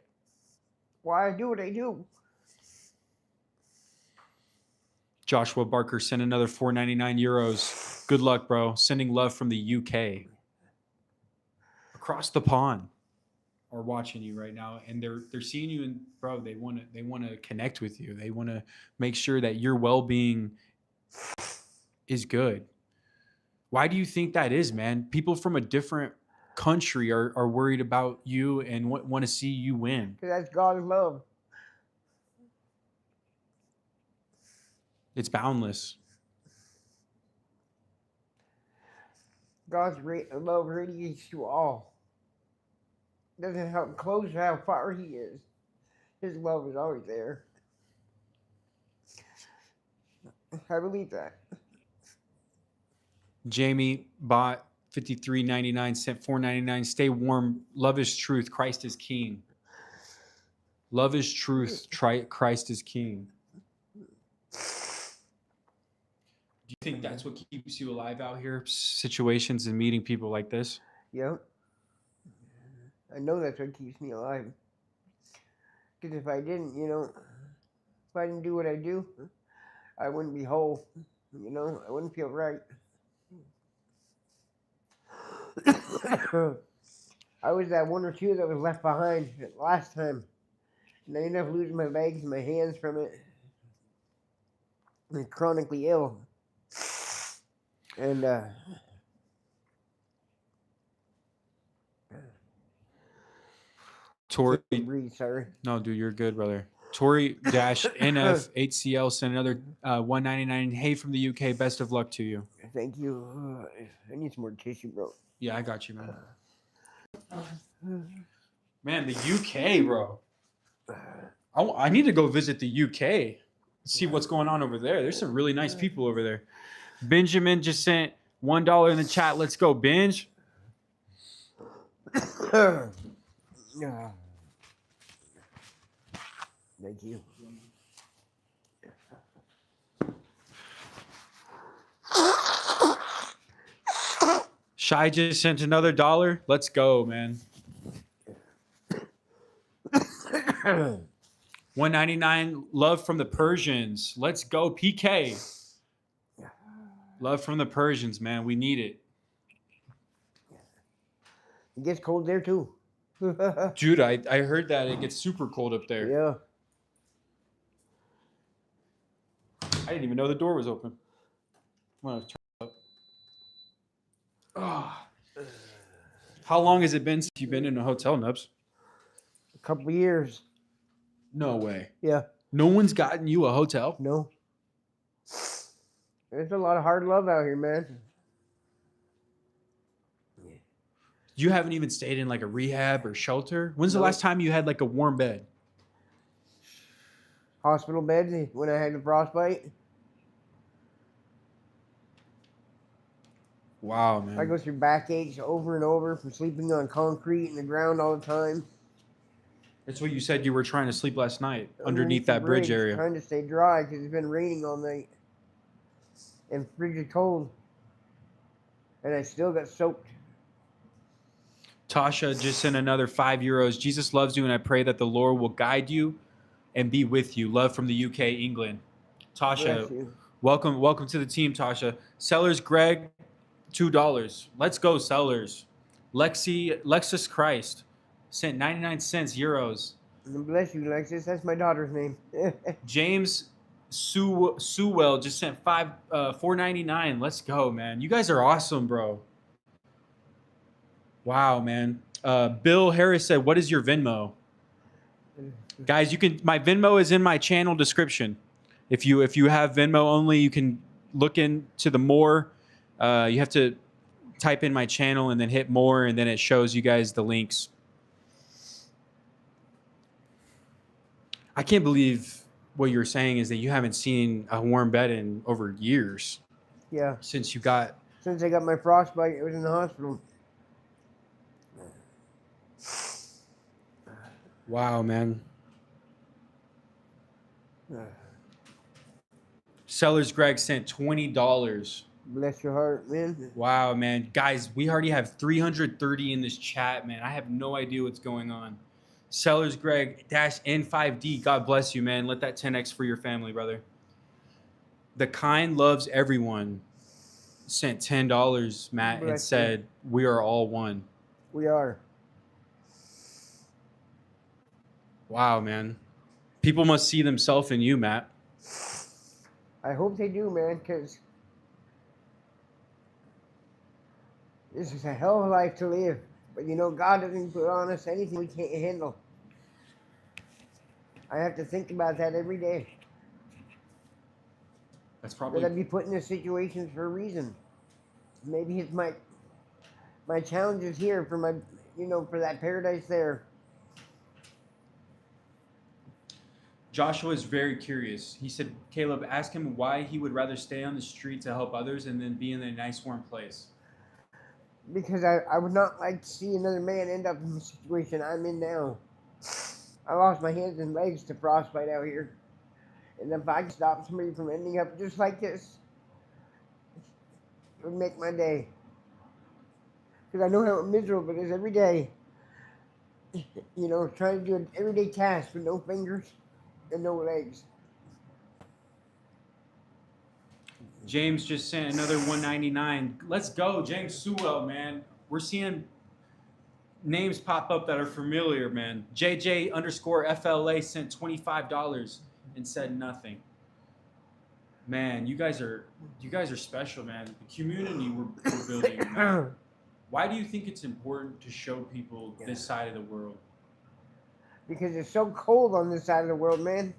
why I do what I do. Joshua Barker sent another €4.99. Good luck, bro. Sending love from the UK. Across the pond are watching you right now, and they're seeing you, and bro, they want to connect with you. They want to make sure that your well-being is good. Why do you think that is, man? People from a different country are worried about you and want to see you win. Because that's God's love. It's boundless. God's love radiates to all. Doesn't how close or how far He is. His love is always there. I believe that. Jamie bought $53.99, sent $4.99. Stay warm. Love is truth. Christ is king. Love is truth. Christ is king. Do you think that's what keeps you alive out here? Situations and meeting people like this? Yep. I know that's what keeps me alive. Because if I didn't, if I didn't do what I do, I wouldn't be whole. I wouldn't feel right. I was that one or two that was left behind last time. And I ended up losing my legs and my hands from it. I'm chronically ill. And Tori, breathe, sorry. No, dude, you're good, brother. Tori-NF8CL sent another $1.99. Hey, from the UK. Best of luck to you. Thank you. I need some more tissue, bro. Yeah, I got you, man. Man, the UK, bro. I need to go visit the UK. See what's going on over there. There's some really nice people over there. Benjamin just sent $1 in the chat. Let's go, Benj. Thank you. Shy just sent another $1. Let's go, man. 199. Love from the Persians. Let's go, PK. Love from the Persians, man. We need it. It gets cold there too. Dude, I heard that it gets super cold up there. Yeah. I didn't even know the door was open. I'm gonna turn it up. Oh. How long has it been since you've been in a hotel, Nubs? A couple of years. No way. Yeah. No one's gotten you a hotel? No. There's a lot of hard love out here, man. You haven't even stayed in like a rehab or shelter? When's the last time you had like a warm bed? Hospital bed when I had the frostbite. Wow, man. I go through backaches over and over from sleeping on concrete and the ground all the time. That's what you said you were trying to sleep last night, underneath that bridge area. Trying to stay dry because it's been raining all night. And frigid cold. And I still got soaked. Tasha just sent another €5. Jesus loves you, and I pray that the Lord will guide you and be with you. Love from the UK, England. Tasha, welcome to the team, Tasha. Sellers Greg, $2. Let's go, Sellers. Lexus Christ sent 99 cents euros. Bless you, Lexus. That's my daughter's name. James Sewell just sent $4.99. Let's go, man. You guys are awesome, bro. Wow, man. Bill Harris said, "What is your Venmo?" Guys, you can. My Venmo is in my channel description. If you have Venmo only, you can look into the more. You have to type in my channel and then hit more, and then it shows you guys the links. I can't believe what you're saying is that you haven't seen a warm bed in over years. Yeah. Since I got my frostbite, I was in the hospital. Wow, man. Sellers Greg sent $20. Bless your heart, man. Wow, man. Guys, we already have 330 in this chat, man. I have no idea what's going on. Sellers Greg -N5D. God bless you, man. Let that 10x for your family, brother. The Kind Loves Everyone sent $10, Matt, and said, "We are all one." We are. Wow, man. People must see themselves in you, Matt. I hope they do, man, because this is a hell of a life to live. But you know, God doesn't put on us anything we can't handle. I have to think about that every day. That's probably. That I'd be put in this situations for a reason. Maybe it's my challenges here for my, for that paradise there. Joshua is very curious. He said, "Caleb, ask him why he would rather stay on the street to help others and then be in a nice warm place." Because I would not like to see another man end up in the situation I'm in now. I lost my hands and legs to frostbite out here. And if I could stop somebody from ending up just like this, it would make my day. Because I know how miserable it is every day. Trying to do an everyday task with no fingers and no legs. James just sent another $1.99. Let's go, James Sewell, man. We're seeing names pop up that are familiar, man. JJ_FLA sent $25 and said nothing. Man, you guys are special, man. The community we're building. Man. Why do you think it's important to show people this side of the world? Because it's so cold on this side of the world, man.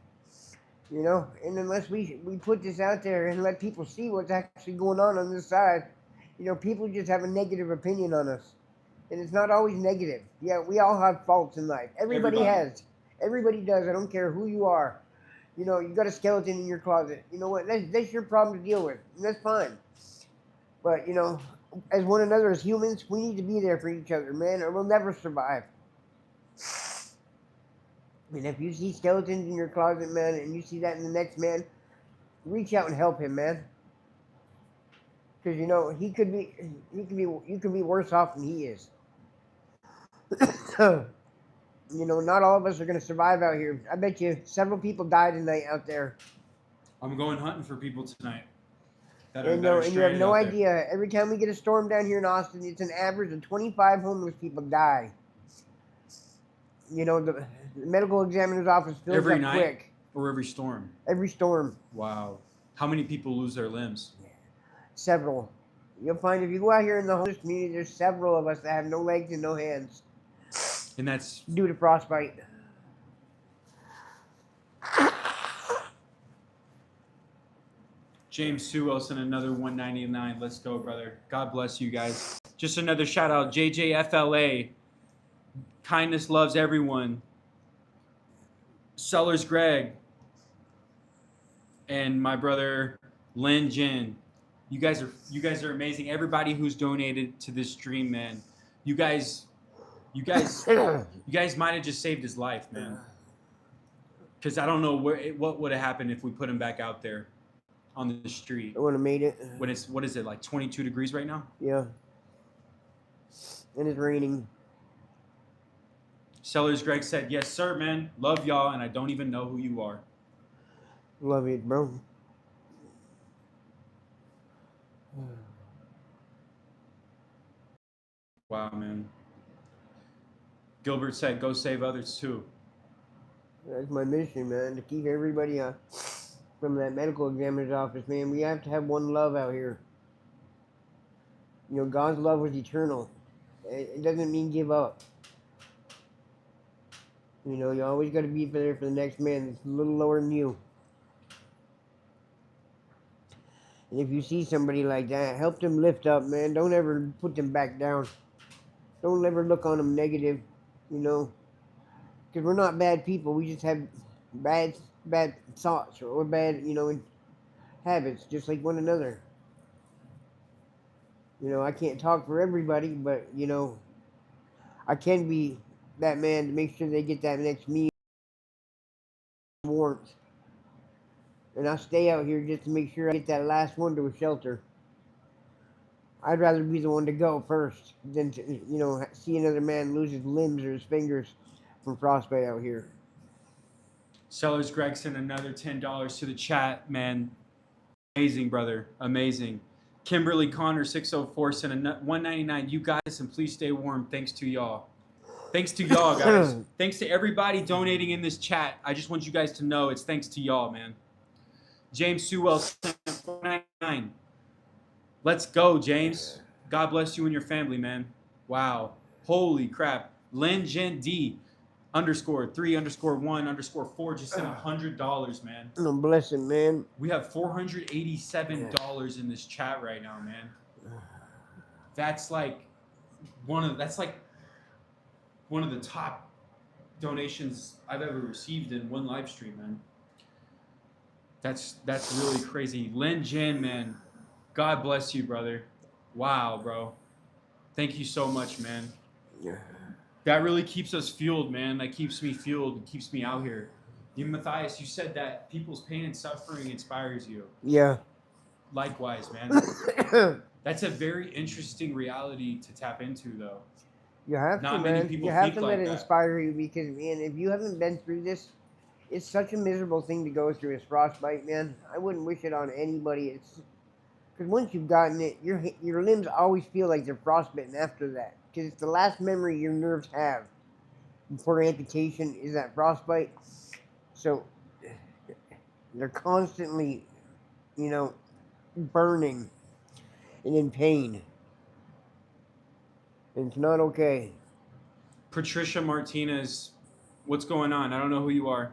And unless we put this out there and let people see what's actually going on this side, people just have a negative opinion on us. And it's not always negative. Yeah, we all have faults in life. Everybody has. Everybody does. I don't care who you are. You got a skeleton in your closet. You know what? That's your problem to deal with. And that's fine. But, as one another, as humans, we need to be there for each other, man, or we'll never survive. And if you see skeletons in your closet, man, and you see that in the next man, reach out and help him, man. Because you know you could be worse off than he is. You know, not all of us are gonna survive out here. I bet you several people died tonight out there. I'm going hunting for people tonight And you have no idea. Every time we get a storm down here in Austin, it's an average of 25 homeless people die. You know, the medical examiner's office fills every up night quick. or every storm. Every storm. Wow. How many people lose their limbs? Several. You'll find if you go out here in the homeless community, there's several of us that have no legs and no hands. And that's due to frostbite. James Sue Wilson, another 199. Let's go, brother. God bless you guys. Just another shout out. JJFLA. Kindness loves everyone. Sellers Greg. And my brother Lin Jin. You guys are amazing. Everybody who's donated to this stream, man. You guys might have just saved his life, man. Because I don't know what would have happened if we put him back out there on the street. I would have made it. When it's, what is it, like 22 degrees right now? Yeah. And it's raining. Sellers Greg said, yes, sir, man. Love y'all, and I don't even know who you are. Love it, bro. Wow, man. Gilbert said, go save others too. That's my mission, man, to keep everybody from that medical examiner's office, man. We have to have one love out here. You know, God's love was eternal. It doesn't mean give up. You know, you always got to be there for the next man that's a little lower than you. And if you see somebody like that, help them lift up, man. Don't ever put them back down. Don't ever look on them negative, you know. Because we're not bad people. We just have bad thoughts or bad, you know, habits, just like one another. You know, I can't talk for everybody, but, you know, I can be that man to make sure they get that next meal warmth. And I'll stay out here just to make sure I get that last one to a shelter. I'd rather be the one to go first than to, you know, see another man lose his limbs or his fingers from frostbite out here. Sellers Gregson, another $10 to the chat, man. Amazing, brother. Amazing. Kimberly Connor, 604, sent a $199. You guys, and please stay warm. Thanks to y'all. Thanks to y'all, guys. Thanks to everybody donating in this chat. I just want you guys to know it's thanks to y'all, man. James Sewell, 499. Let's go, James. God bless you and your family, man. Wow. Holy crap. Lin Jen D _3_1_4 just sent $100, man. Oh, bless him, man. We have $487 in this chat right now, man. That's like one of the top donations I've ever received in one live stream, man. That's really crazy. Lin Jen, man. God bless you, brother. Wow, bro. Thank you so much, man. Yeah. That really keeps us fueled, man. That keeps me fueled and keeps me out here. You, Matthias, you said that people's pain and suffering inspires you. Yeah. Likewise, man. That's a very interesting reality to tap into, though. You have Not to, many man. people You have think to like let it that. inspire you because, man, if you haven't been through this, it's such a miserable thing to go through. It's frostbite, man. I wouldn't wish it on anybody. It's because once you've gotten it, your limbs always feel like they're frostbitten after that. Because it's the last memory your nerves have before amputation is that frostbite. So they're constantly, you know, burning and in pain. And it's not okay. Patricia Martinez, what's going on? I don't know who you are.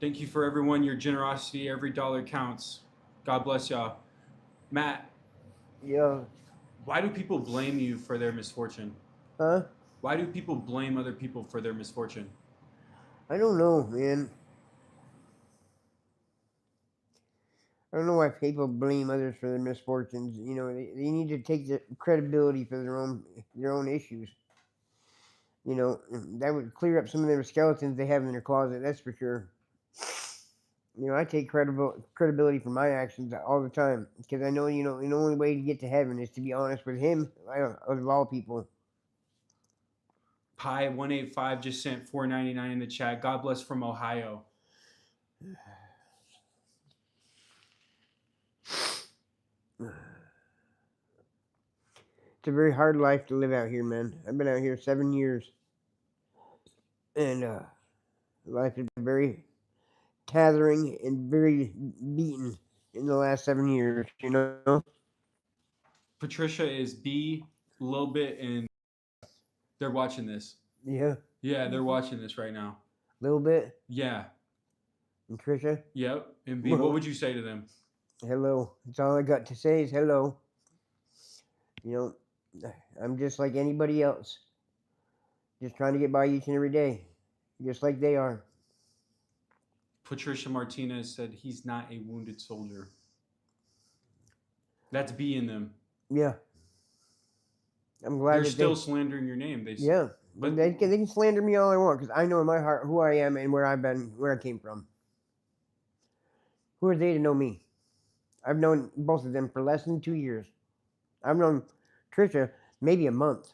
Thank you for everyone. Your generosity, every dollar counts. God bless y'all. Matt. Yeah. Why do people blame you for their misfortune? Huh? Why do people blame other people for their misfortune? I don't know, man. I don't know why people blame others for their misfortunes. You know, they need to take the credibility for their own issues. You know, that would clear up some of their skeletons they have in their closet, that's for sure. I take credibility for my actions all the time because I know, the only way to get to heaven is to be honest with Him, of all people. Pi185 just sent $4.99 in the chat. God bless from Ohio. It's a very hard life to live out here, man. I've been out here 7 years, and life is very tethering and very beaten in the last 7 years. Patricia is B, a little bit, and they're watching this. Yeah. Yeah, they're watching this right now. A little bit. Yeah. And Trisha. Yep. And B, what would you say to them? Hello. That's all I got to say is hello. I'm just like anybody else. Just trying to get by each and every day. Just like they are. Patricia Martinez said he's not a wounded soldier. That's B in them. Yeah. I'm glad they're still slandering your name. But they can slander me all I want because I know in my heart who I am and where I've been, where I came from. Who are they to know me? I've known both of them for less than 2 years. I've known Trisha maybe a month.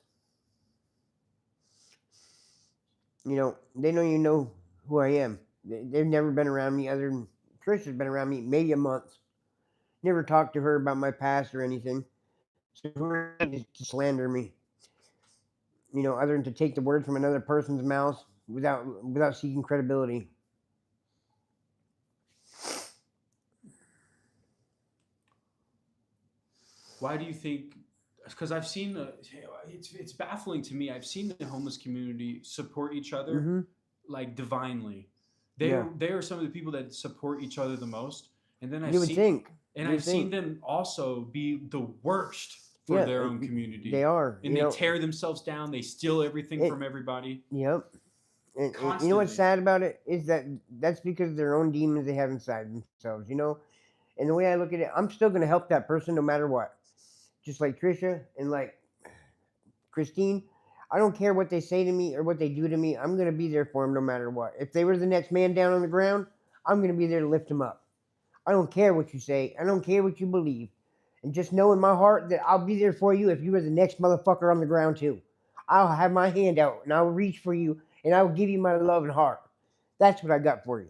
They know who I am. They've never been around me other than Trisha's been around me maybe a month. Never talked to her about my past or anything. So who are they to slander me? Other than to take the words from another person's mouth without seeking credibility. Why do you think? Because I've seen it's baffling to me. I've seen the homeless community support each other like divinely. They are some of the people that support each other the most. And then I've seen them also be the worst for their own community. They are. And they tear themselves down. They steal everything from everybody. Yep. And you know what's sad about it is that's because of their own demons they have inside themselves, And the way I look at it, I'm still going to help that person no matter what. Just like Trisha and like Christine. I don't care what they say to me or what they do to me. I'm going to be there for them no matter what. If they were the next man down on the ground, I'm going to be there to lift them up. I don't care what you say. I don't care what you believe. And just know in my heart that I'll be there for you if you were the next motherfucker on the ground too. I'll have my hand out and I'll reach for you and I will give you my love and heart. That's what I got for you.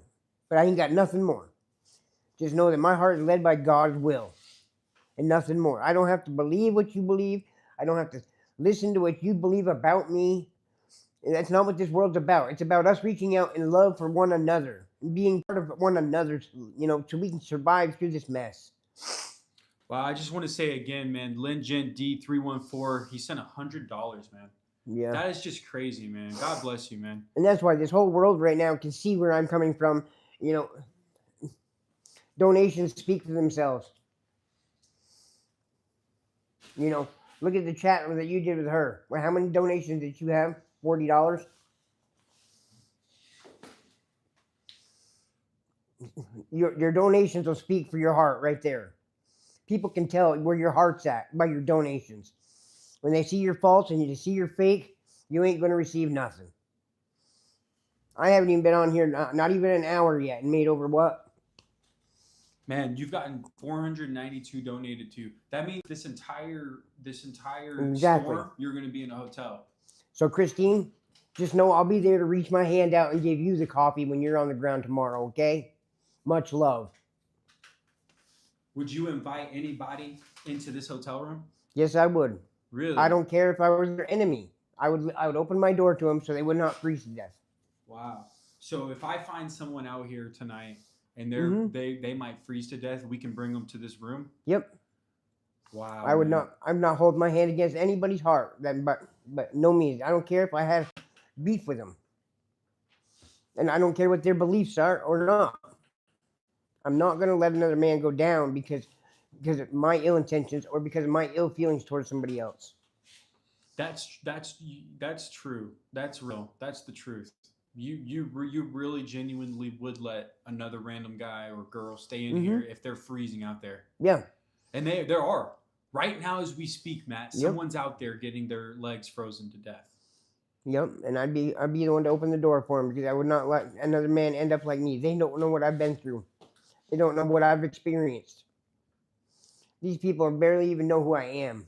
But I ain't got nothing more. Just know that my heart is led by God's will and nothing more. I don't have to believe what you believe. I don't have to listen to what you believe about me. And that's not what this world's about. It's about us reaching out in love for one another and being part of one another, so we can survive through this mess. Well, I just want to say again, man, Lin Gent D314, he sent $100, man. Yeah. That is just crazy, man. God bless you, man. And that's why this whole world right now can see where I'm coming from. Donations speak for themselves. Look at the chat that you did with her. Well, how many donations did you have? $40? Your donations will speak for your heart right there. People can tell where your heart's at by your donations. When they see your faults and you see your fake, you ain't going to receive nothing. I haven't even been on here, not even an hour yet, and made over what? Man, you've gotten 492 donated to. That means this entire store, you're going to be in a hotel. So, Christine, just know I'll be there to reach my hand out and give you the coffee when you're on the ground tomorrow, okay? Much love. Would you invite anybody into this hotel room? Yes, I would. Really? I don't care if I was their enemy. I would open my door to them so they would not freeze to death. Wow. So if I find someone out here tonight and they might freeze to death, we can bring them to this room? Yep. Wow. I would not. I'm not holding my hand against anybody's heart. But no means. I don't care if I had beef with them. And I don't care what their beliefs are or not. I'm not going to let another man go down because of my ill intentions or because of my ill feelings towards somebody else. That's true. That's real. That's the truth. You really genuinely would let another random guy or girl stay in here if they're freezing out there. Yeah. And there are. Right now as we speak, Matt, someone's out there getting their legs frozen to death. Yep, and I'd be the one to open the door for them because I would not let another man end up like me. They don't know what I've been through. They don't know what I've experienced. These people barely even know who I am.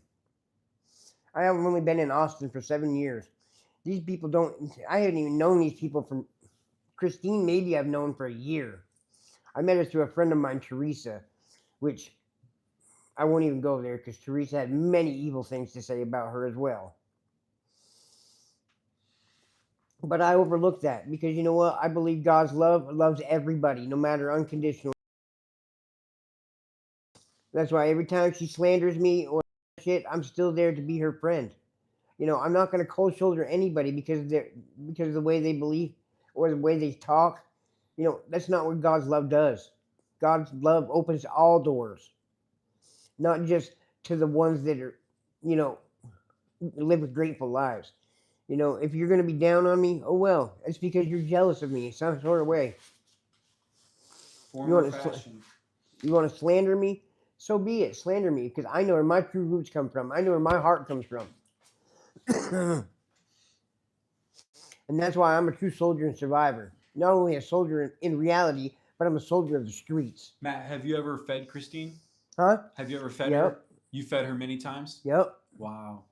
I have only been in Austin for 7 years. These people don't, I haven't even known these people from, Christine maybe I've known for a year. I met her through a friend of mine, Teresa, which I won't even go there because Teresa had many evil things to say about her as well. But I overlooked that because you know what? I believe God's love loves everybody, no matter unconditional. That's why every time she slanders me or shit, I'm still there to be her friend. You know, I'm not going to cold shoulder anybody because of the way they believe or the way they talk. You know, that's not what God's love does. God's love opens all doors, not just to the ones that are, you know, live with grateful lives. You know, if you're going to be down on me, oh well, it's because you're jealous of me in some sort of way. Form or fashion. You want to slander me? So be it. Slander me because I know where my true roots come from. I know where my heart comes from. And that's why I'm a true soldier and survivor. Not only a soldier in reality, but I'm a soldier of the streets. Matt, have you ever fed Christine? Huh? Have you ever fed her? You fed her many times? Yep. Wow.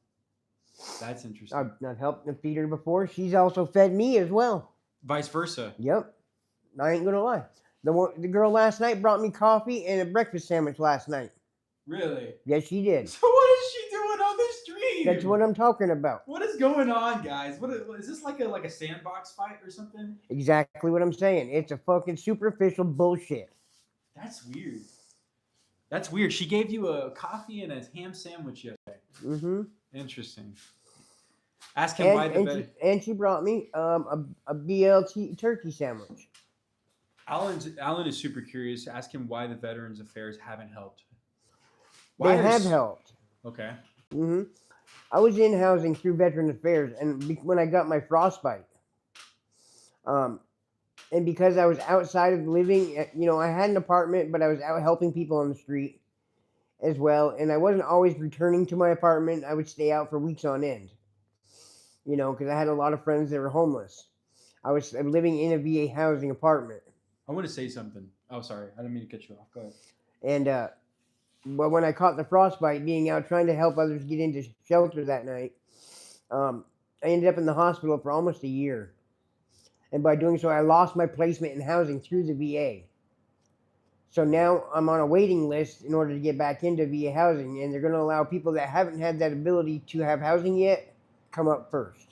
That's interesting. I've helped to feed her before. She's also fed me as well. Vice versa. Yep. I ain't going to lie. The girl last night brought me coffee and a breakfast sandwich last night. Really? Yes, she did. So what is she doing on the stream? That's what I'm talking about. What is going on, guys? What is this like a sandbox fight or something? Exactly what I'm saying. It's a fucking superficial bullshit. That's weird. That's weird. She gave you a coffee and a ham sandwich yesterday. Mm-hmm. Interesting. Ask him why the and she brought me a BLT turkey sandwich. Alan is super curious. Ask him why the Veterans Affairs haven't helped. They have helped. Okay. Mm-hmm. I was in housing through Veterans Affairs, and when I got my frostbite, and because I was outside of living, you know, I had an apartment, but I was out helping people on the street as well, and I wasn't always returning to my apartment. I would stay out for weeks on end, you know, because I had a lot of friends that were homeless. I'm living in a VA housing apartment. I want to say something. Oh, sorry. I didn't mean to cut you off. Go ahead. And, but when I caught the frostbite, being out trying to help others get into shelter that night, I ended up in the hospital for almost a year. And by doing so, I lost my placement in housing through the VA. So now I'm on a waiting list in order to get back into VA housing, and they're going to allow people that haven't had that ability to have housing yet come up first.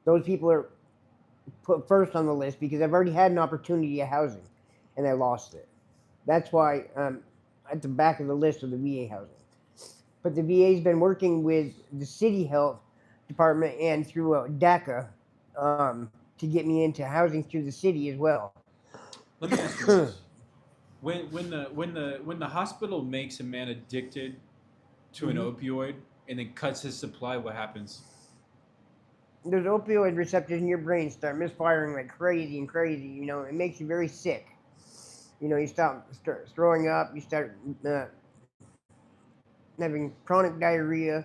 Those people are put first on the list because I've already had an opportunity at housing, and I lost it. That's why I'm at the back of the list of the VA housing. But the VA's been working with the city health department and through DACA to get me into housing through the city as well. Let me ask you this. When the hospital makes a man addicted to an opioid and then cuts his supply, what happens? Those opioid receptors in your brain start misfiring like crazy. You know, it makes you very sick. You know, you start throwing up. You start having chronic diarrhea.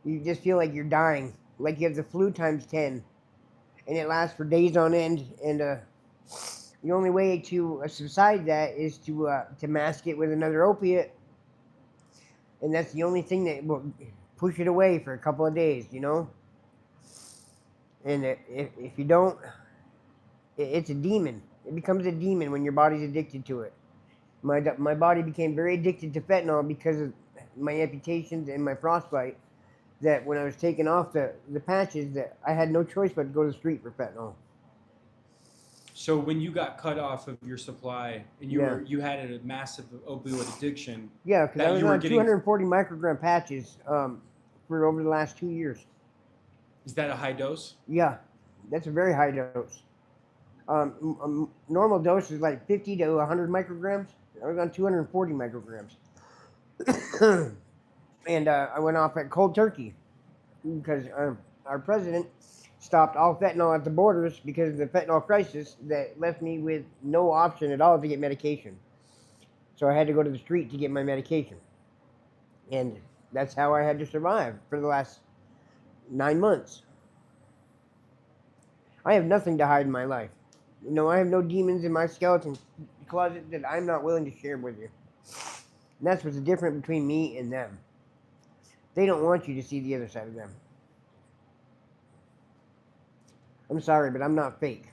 You just feel like you're dying, like you have the flu times 10, and it lasts for days on end. And the only way to subside that is to mask it with another opiate, and that's the only thing that will push it away for a couple of days. You know. And if you don't, it's a demon. It becomes a demon when your body's addicted to it. My body became very addicted to fentanyl because of my amputations and my frostbite, that when I was taking off the patches, that I had no choice but to go to the street for fentanyl. So when you got cut off of your supply and you had a massive opioid addiction. Yeah, because I was on 240 microgram patches for over the last 2 years. Is that a high dose? Yeah, that's a very high dose. Normal dose is like 50 to 100 micrograms. I was on 240 micrograms. And I went off at cold turkey because our president stopped all fentanyl at the borders because of the fentanyl crisis that left me with no option at all to get medication. So I had to go to the street to get my medication. And that's how I had to survive for the last 9 months. I have nothing to hide in my life. You know, I have no demons in my skeleton closet that I'm not willing to share with you. And that's what's different between me and them. They don't want you to see the other side of them. I'm sorry, but I'm not fake.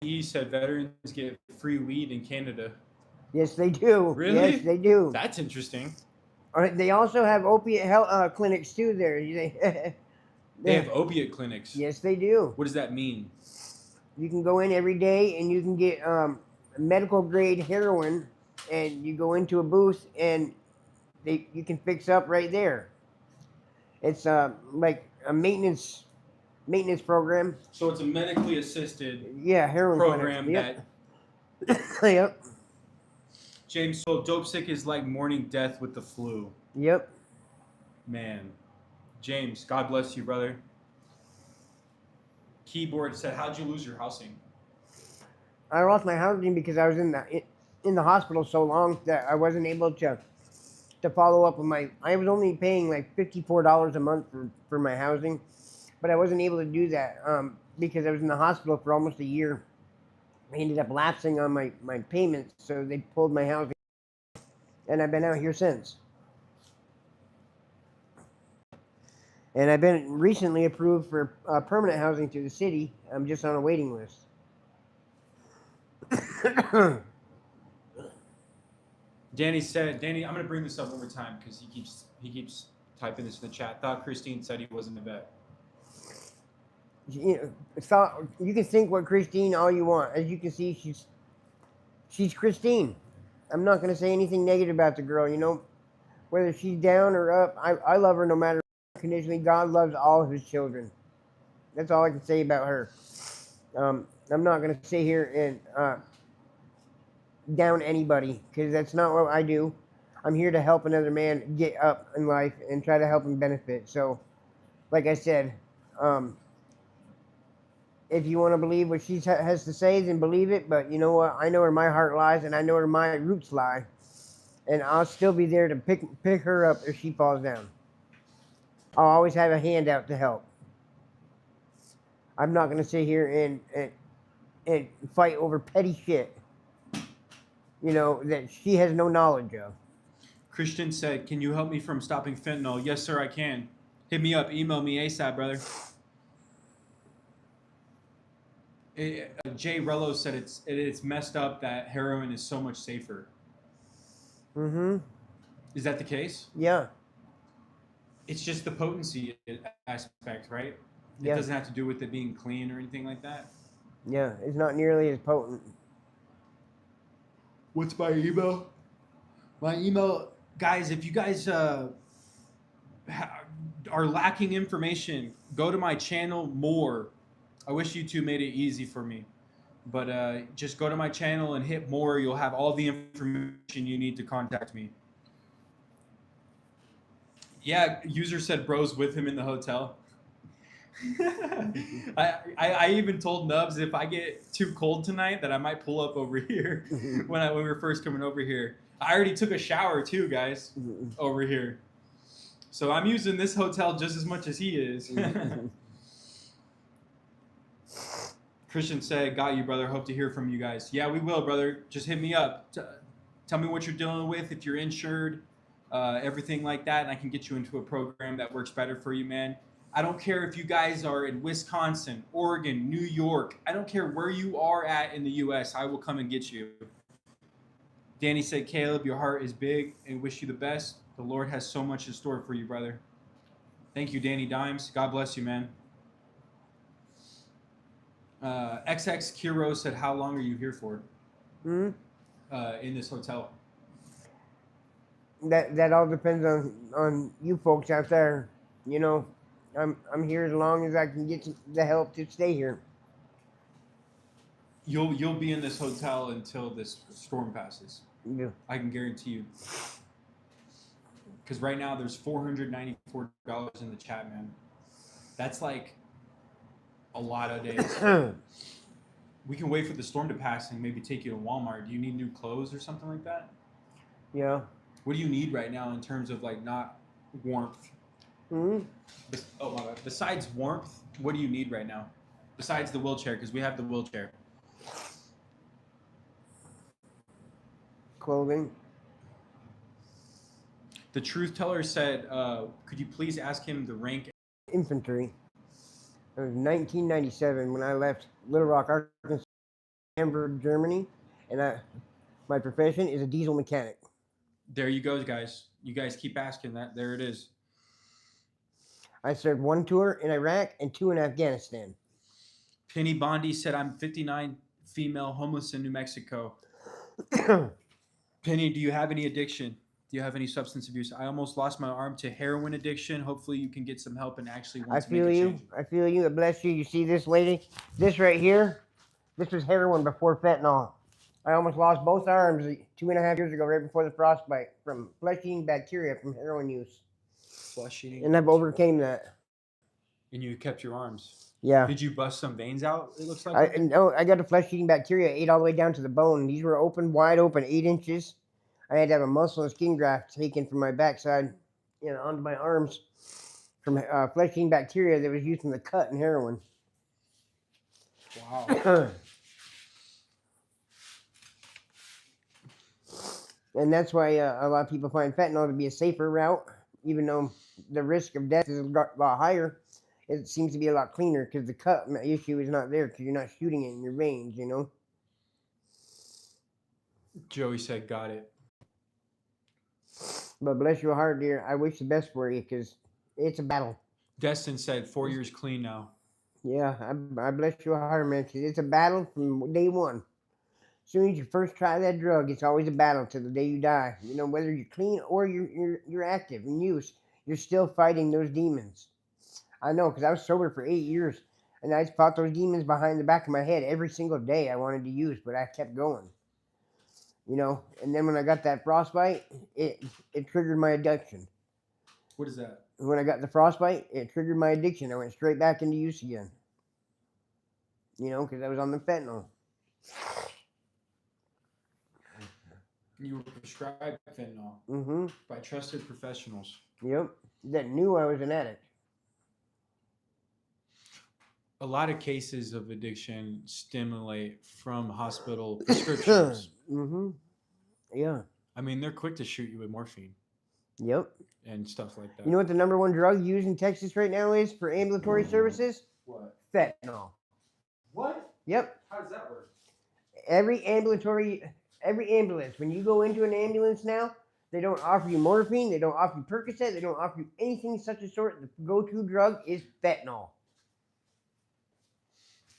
He said veterans get free weed in Canada. Yes, they do. Really? Yes, they do. That's interesting. They also have opiate clinics too. There, They have opiate clinics. Yes, they do. What does that mean? You can go in every day and you can get medical grade heroin, and you go into a booth and you can fix up right there. It's like a maintenance program. So it's a medically assisted Heroin program clinic. that. Yep. James, so dope sick is like mourning death with the flu. Yep. Man. James, God bless you, brother. Keyboard said, how'd you lose your housing? I lost my housing because I was in the hospital so long that I wasn't able to follow up with my. I was only paying like $54 a month for my housing, but I wasn't able to do that because I was in the hospital for almost a year. I ended up lapsing on my payments, so they pulled my housing, and I've been out here since. And I've been recently approved for permanent housing through the city. I'm just on a waiting list. Danny, I'm going to bring this up over time because he keeps typing this in the chat. Thought Christine said he wasn't a vet. You can think what Christine all you want. As you can see, she's Christine. I'm not going to say anything negative about the girl. You know, whether she's down or up, I love her no matter. Conditionally, God loves all of his children. That's all I can say about her. I'm not going to sit here and down anybody because that's not what I do. I'm here to help another man get up in life and try to help him benefit. So, like I said, if you want to believe what she has to say, then believe it. But you know what? I know where my heart lies, and I know where my roots lie. And I'll still be there to pick her up if she falls down. I'll always have a hand out to help. I'm not going to sit here and fight over petty shit, you know, that she has no knowledge of. Christian said, can you help me from stopping fentanyl? Yes, sir, I can. Hit me up. Email me ASAP, brother. Jay Rello said it's messed up that heroin is so much safer. Mm-hmm. Is that the case? Yeah. It's just the potency aspect, right? It doesn't have to do with it being clean or anything like that. Yeah, it's not nearly as potent. What's my email? My email, guys, if you guys are lacking information, go to my channel more. I wish YouTube made it easy for me. But just go to my channel and hit more. You'll have all the information you need to contact me. Yeah, user said bro's with him in the hotel. I even told Nubs if I get too cold tonight that I might pull up over here when we were first coming over here. I already took a shower too, guys, over here. So I'm using this hotel just as much as he is. Christian said, got you, brother. Hope to hear from you guys. Yeah, we will, brother. Just hit me up. Tell me what you're dealing with, if you're insured. Everything like that, and I can get you into a program that works better for you, man. I don't care if you guys are in Wisconsin, Oregon, New York. I don't care where you are at in the U.S. I will come and get you. Danny said, Caleb, your heart is big and wish you the best. The Lord has so much in store for you, brother. Thank you, Danny Dimes. God bless you, man. XX Kiro said, how long are you here for? In this hotel? That all depends on you folks out there. You know, I'm here as long as I can get the help to stay here. You'll be in this hotel until this storm passes. Yeah. I can guarantee you. Because right now there's $494 in the chat, man. That's like a lot of days. We can wait for the storm to pass and maybe take you to Walmart. Do you need new clothes or something like that? Yeah. What do you need right now in terms of like not warmth? Oh my God. Besides warmth, what do you need right now? Besides the wheelchair, because we have the wheelchair. Clothing. The truth teller said, could you please ask him the rank? Infantry. It was 1997 when I left Little Rock, Arkansas, Hamburg, Germany, and my profession is a diesel mechanic. There you go, guys. You guys keep asking that. There it is. I served 1 tour in Iraq and 2 in Afghanistan. Penny Bondi said, I'm 59, female, homeless in New Mexico. Penny, do you have any addiction? Do you have any substance abuse? I almost lost my arm to heroin addiction. Hopefully you can get some help and actually want to make a change. I feel you. Bless you. You see this lady? This right here? This was heroin before fentanyl. I almost lost both arms 2.5 years ago, right before the frostbite, from flesh-eating bacteria from heroin use. Flesh-eating? And I've overcame that. And you kept your arms? Yeah. Did you bust some veins out, it looks like? No, I got the flesh-eating bacteria, ate all the way down to the bone. These were open, wide open, 8 inches. I had to have a muscle and skin graft taken from my backside, onto my arms from flesh-eating bacteria that was used in the cut in heroin. Wow. And that's why a lot of people find fentanyl to be a safer route, even though the risk of death is a lot higher. It seems to be a lot cleaner because the cut issue is not there because you're not shooting it in your veins, Joey said, got it. But bless your heart, dear. I wish the best for you because it's a battle. Destin said 4 years clean now. Yeah, I bless your heart, man, because it's a battle from day one. As soon as you first try that drug, it's always a battle till the day you die. Whether you're clean or you're active in use, you're still fighting those demons. I know, because I was sober for 8 years, and I fought those demons behind the back of my head every single day I wanted to use, but I kept going. And then when I got that frostbite, it triggered my addiction. What is that? When I got the frostbite, it triggered my addiction. I went straight back into use again. Because I was on the fentanyl. You were prescribed fentanyl by trusted professionals. Yep. That knew I was an addict. A lot of cases of addiction stimulate from hospital prescriptions. Yeah. I mean, they're quick to shoot you with morphine. Yep. And stuff like that. You know what the number 1 drug used in Texas right now is for ambulatory services? What? Fentanyl. What? Yep. How does that work? Every ambulance, when you go into an ambulance now, they don't offer you morphine, they don't offer you Percocet, they don't offer you anything such a sort. The go-to drug is fentanyl.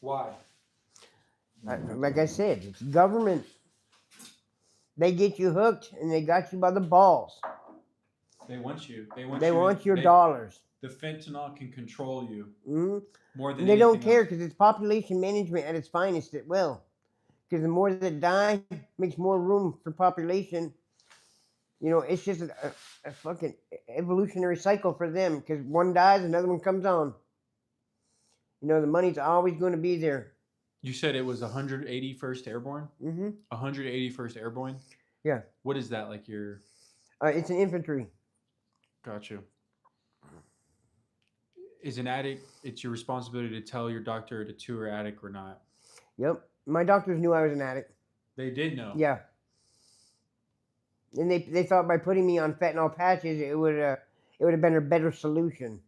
Why? Like I said, it's government. They get you hooked, and they got you by the balls. They want you. They want your dollars. The fentanyl can control you more than they don't care because it's population management at its finest. Because the more that die, makes more room for population. It's just a fucking evolutionary cycle for them. Because one dies, another one comes on. The money's always going to be there. You said it was 181st Airborne? 181st Airborne? Yeah. What is that, like your... it's an infantry. Got you. Is an addict, it's your responsibility to tell your doctor to tour addict or not? Yep. My doctors knew I was an addict. They did know? Yeah. And they thought by putting me on fentanyl patches, it would have been a better solution.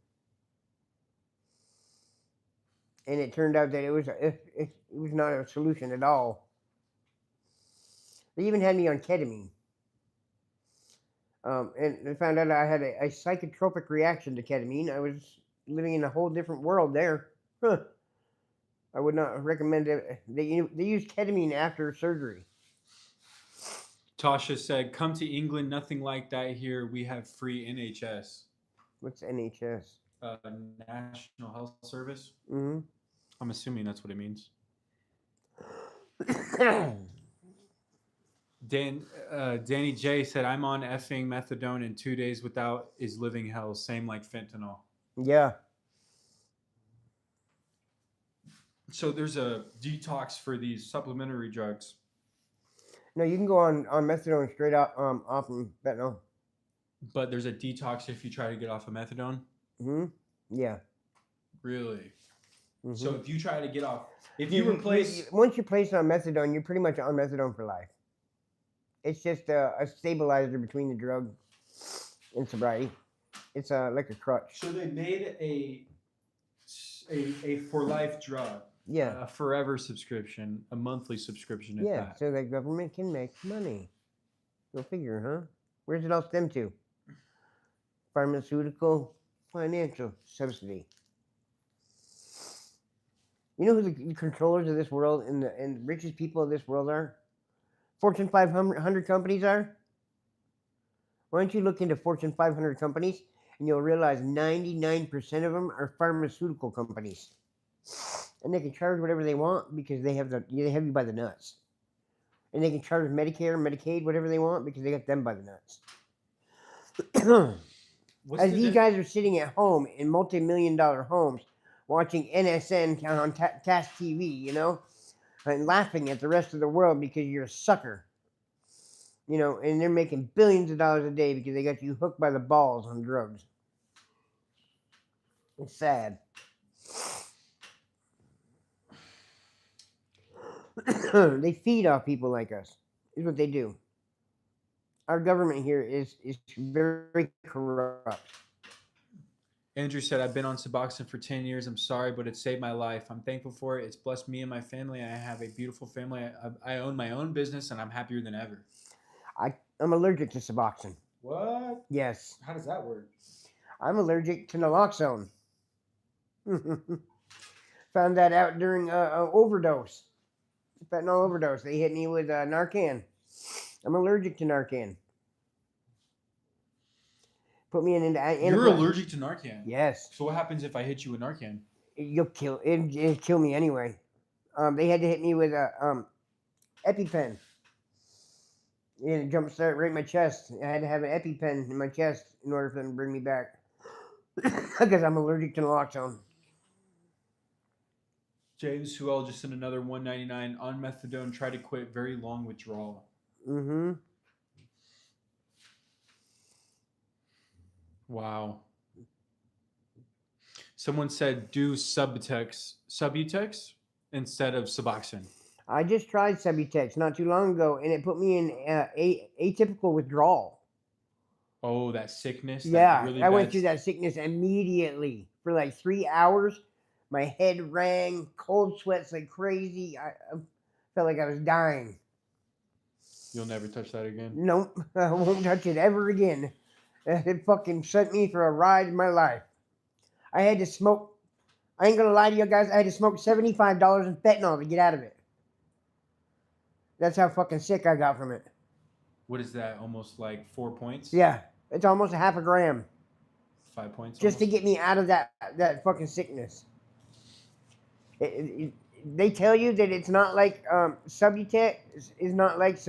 And it turned out that it was not a solution at all. They even had me on ketamine. And they found out I had a psychotropic reaction to ketamine. I was living in a whole different world there. I would not recommend it. They use ketamine after surgery. Tasha said, come to England, nothing like that here. We have free NHS. What's NHS? National Health Service. Mm-hmm. I'm assuming that's what it means. Danny J said, I'm on effing methadone and 2 days without is living hell. Same like fentanyl. Yeah. So there's a detox for these supplementary drugs. No, you can go on methadone straight out off from fentanyl. But there's a detox if you try to get off of methadone? Mm-hmm. Yeah. Really? So if you try to get off, if you replace, once you're placed on methadone, you're pretty much on methadone for life. It's just a stabilizer between the drug and sobriety. It's like a crutch. so they made a for life drug, Yeah. a forever subscription, a monthly subscription. At Yeah, that. so the government can make money. Go figure, huh? Where's it all stem to? Pharmaceutical financial subsidy. You know who the controllers of this world and the richest people of this world are? Fortune 500 companies are? Why don't you look into Fortune 500 companies and you'll realize 99% of them are pharmaceutical companies. And they can charge whatever they want because they have you by the nuts. And they can charge Medicare, Medicaid, whatever they want because they got them by the nuts. As these guys are sitting at home in multi-million-dollar homes watching NSN on Task TV, you know, and laughing at the rest of the world because you're a sucker. You know, and they're making billions of dollars a day because they got you hooked by the balls on drugs. It's sad. They feed off people like us. Is what they do. Our government here is very corrupt. Andrew said, I've been on Suboxone for 10 years. I'm sorry, but it saved my life. I'm thankful for it. It's blessed me and my family. I have a beautiful family. I own my own business, and I'm happier than ever. I'm allergic to Suboxone. What? Yes. How does that work? I'm allergic to naloxone. Found that out during an overdose. Fentanyl overdose. They hit me with Narcan. I'm allergic to Narcan. Put me into. You're allergic to Narcan. Yes. So what happens if I hit you with Narcan? It'll kill me anyway. They had to hit me with a EpiPen. It jump start right in my chest. I had to have an EpiPen in my chest in order for them to bring me back because I'm allergic to naloxone. James Huel just sent another $1.99 on methadone. Try to quit. Very long withdrawal. Mm-hmm. Wow. Someone said do Subutex instead of Suboxone. I just tried Subutex not too long ago, and it put me in atypical withdrawal. Oh, that sickness? Yeah, really I went through that sickness immediately for like 3 hours. My head rang, cold sweats like crazy. I felt like I was dying. You'll never touch that again? Nope, I won't touch it ever again. It fucking sent me for a ride in my life. I had to smoke, I ain't gonna lie to you guys, I had to smoke $75 in fentanyl to get out of it. That's how fucking sick I got from it. What is that? Almost like 4 points? Yeah, it's almost a half a gram. 5 points? Just almost. To get me out of that fucking sickness. They tell you that it's not like Subutex is not like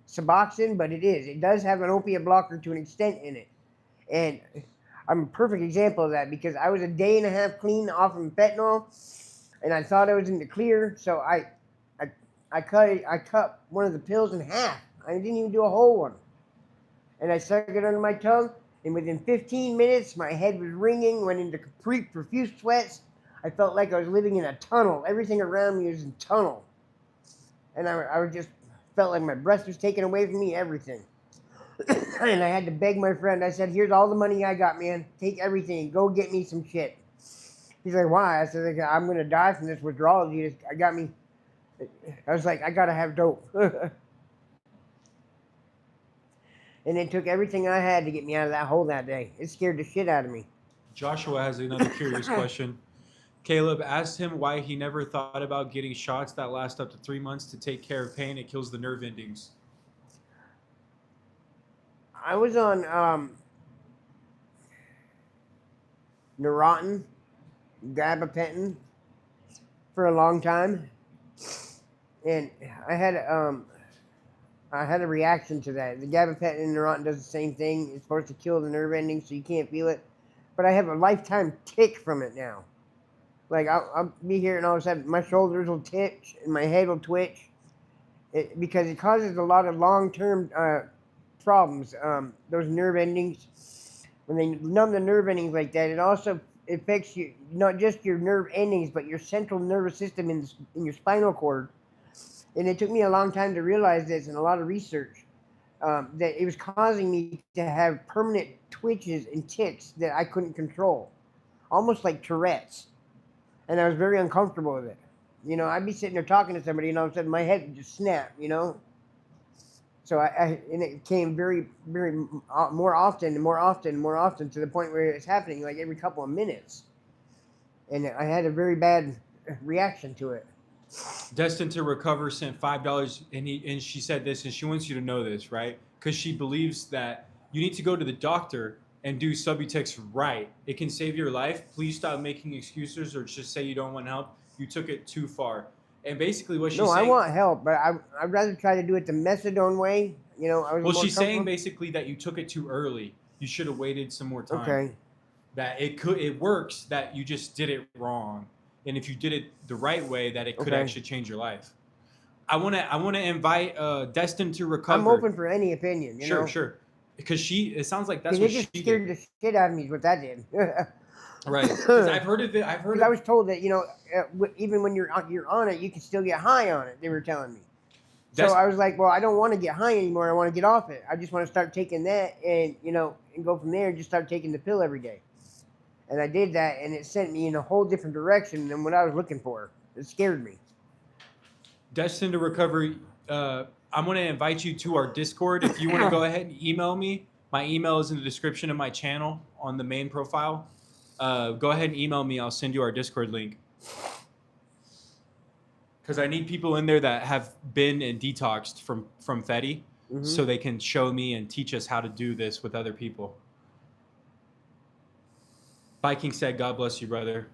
Suboxone, but it is. It does have an opiate blocker to an extent in it. And I'm a perfect example of that because I was a day and a half clean off of fentanyl, and I thought I was in the clear, so I cut one of the pills in half. I didn't even do a whole one. And I stuck it under my tongue, and within 15 minutes, my head was ringing, went into profuse sweats. I felt like I was living in a tunnel. Everything around me was in tunnel. And I just felt like my breath was taken away from me, everything. And I had to beg my friend. I said, here's all the money I got, man. Take everything and go get me some shit. He's like, why? I said, I'm going to die from this withdrawal. I was like, I got to have dope. And it took everything I had to get me out of that hole that day. It scared the shit out of me. Joshua has another curious question. Caleb asked him why he never thought about getting shots that last up to 3 months to take care of pain. It kills the nerve endings. I was on Neurontin, gabapentin for a long time, and I had a reaction to that. The gabapentin and Neurontin does the same thing. It's supposed to kill the nerve endings so you can't feel it, but I have a lifetime tick from it now. Like, I'll be here and all of a sudden my shoulders will twitch and my head will twitch because it causes a lot of long-term problems. Those nerve endings, when they numb the nerve endings like that, it also it affects you not just your nerve endings, but your central nervous system in your spinal cord. And it took me a long time to realize this, and a lot of research that it was causing me to have permanent twitches and tics that I couldn't control, almost like Tourette's. And I was very uncomfortable with it. You know, I'd be sitting there talking to somebody, and all of a sudden my head would just snap. You know. So and it came very, very more often and more often and more often to the point where it's happening like every couple of minutes, and I had a very bad reaction to it. Destined to Recover sent $5, and she said this, and she wants you to know this, right? Because she believes that you need to go to the doctor and do Subutex right. It can save your life. Please stop making excuses or just say you don't want help. You took it too far. And basically what she's saying... No, I want help, but I'd rather try to do it the methadone way. You know, well, she's saying basically that you took it too early. You should have waited some more time. Okay. That it works, that you just did it wrong. And if you did it the right way, that it could actually change your life. I wanna invite Destined to Recover. I'm open for any opinion. You know? Sure. Because it sounds like that's what she did. It just scared the shit out of me is what that did. Right. Because I've heard of it. I was told that, you know, even when you're on it, you can still get high on it. They were telling me. So I was like, well, I don't want to get high anymore. I want to get off it. I just want to start taking that and, you know, and go from there and just start taking the pill every day. And I did that, and it sent me in a whole different direction than what I was looking for. It scared me. Destined to Recover, I'm going to invite you to our Discord. If you want to go ahead and email me, my email is in the description of my channel on the main profile. Go ahead and email me. I'll send you our Discord link. Because I need people in there that have been and detoxed from Fetty, so they can show me and teach us how to do this with other people. Viking said, God bless you, brother.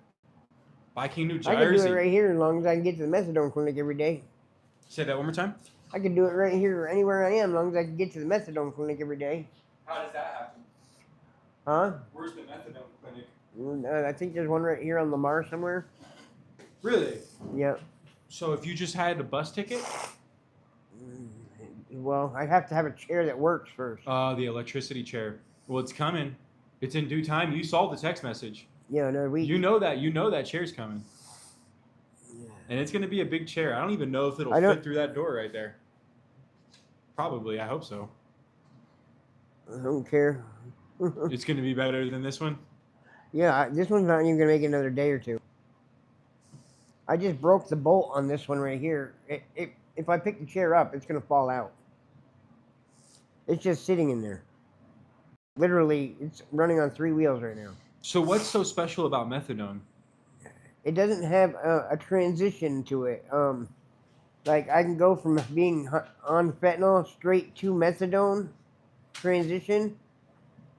Viking, New Jersey. I can do it right here as long as I can get to the methadone clinic every day. Say that one more time. I can do it right here or anywhere I am as long as I can get to the methadone clinic every day. How does that happen? Huh? Where's the methadone clinic? I think there's one right here on Lamar somewhere. Really? Yep. So if you just had a bus ticket? Well, I'd have to have a chair that works first. The electricity chair. Well, it's coming. It's in due time. You saw the text message. Yeah, no, You know that chair's coming. Yeah. And it's going to be a big chair. I don't even know if it'll fit through that door right there. Probably. I hope so. I don't care. It's going to be better than this one? Yeah, this one's not even going to make another day or two. I just broke the bolt on this one right here. If I pick the chair up, it's going to fall out. It's just sitting in there. Literally, it's running on 3 wheels right now. So what's so special about methadone? It doesn't have a transition to it. Like, I can go from being on fentanyl straight to methadone transition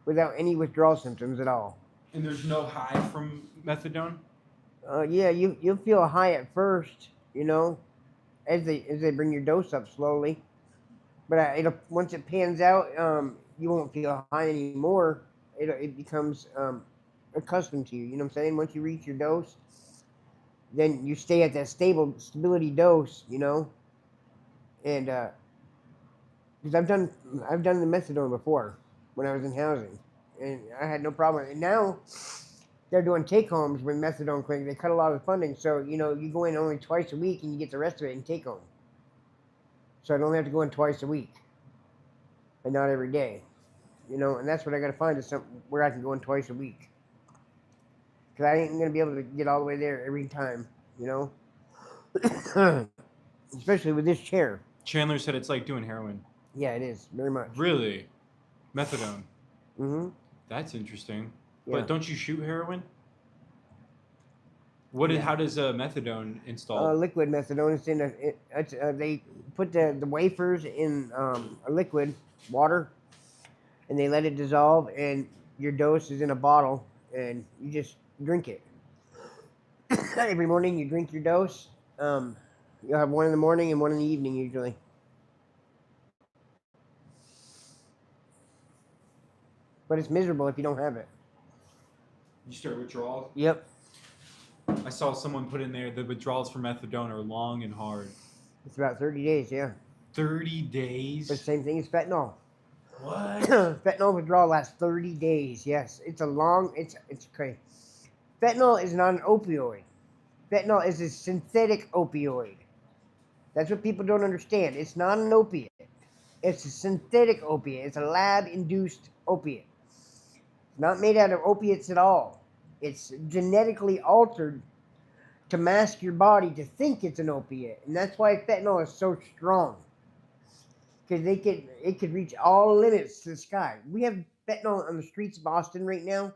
without any withdrawal symptoms at all. And there's no high from methadone? Yeah, you'll feel high at first, you know, as they bring your dose up slowly. But once it pans out, you won't feel high anymore. It becomes accustomed to you. You know what I'm saying? Once you reach your dose, then you stay at that stability dose, you know. And because I've done the methadone before when I was in housing, and I had no problem. And now they're doing take homes with methadone clinic. They cut a lot of the funding, so you know you go in only twice a week and you get the rest of it in take home. So I don't have to go in twice a week, and not every day, you know. And that's what I got to find is something where I can go in twice a week, because I ain't gonna be able to get all the way there every time, you know. Especially with this chair. Chandler said it's like doing heroin. Yeah, it is very much. Really, methadone. Mm-hmm. That's interesting. Yeah. But don't you shoot heroin? How does methadone install? Liquid methadone. It's they put the wafers in a liquid water, and they let it dissolve, and your dose is in a bottle, and you just drink it. Every morning you drink your dose. You'll have one in the morning and one in the evening usually. But it's miserable if you don't have it. You start withdrawals? Yep. I saw someone put in there the withdrawals for methadone are long and hard. It's about 30 days, yeah. 30 days? But same thing as fentanyl. What? Fentanyl withdrawal lasts 30 days, yes. It's okay. Fentanyl is not an opioid. Fentanyl is a synthetic opioid. That's what people don't understand. It's not an opiate. It's a synthetic opiate. It's a lab-induced opiate. It's not made out of opiates at all. It's genetically altered to mask your body to think it's an opiate, and that's why fentanyl is so strong. Because it could reach all limits to the sky. We have fentanyl on the streets of Austin right now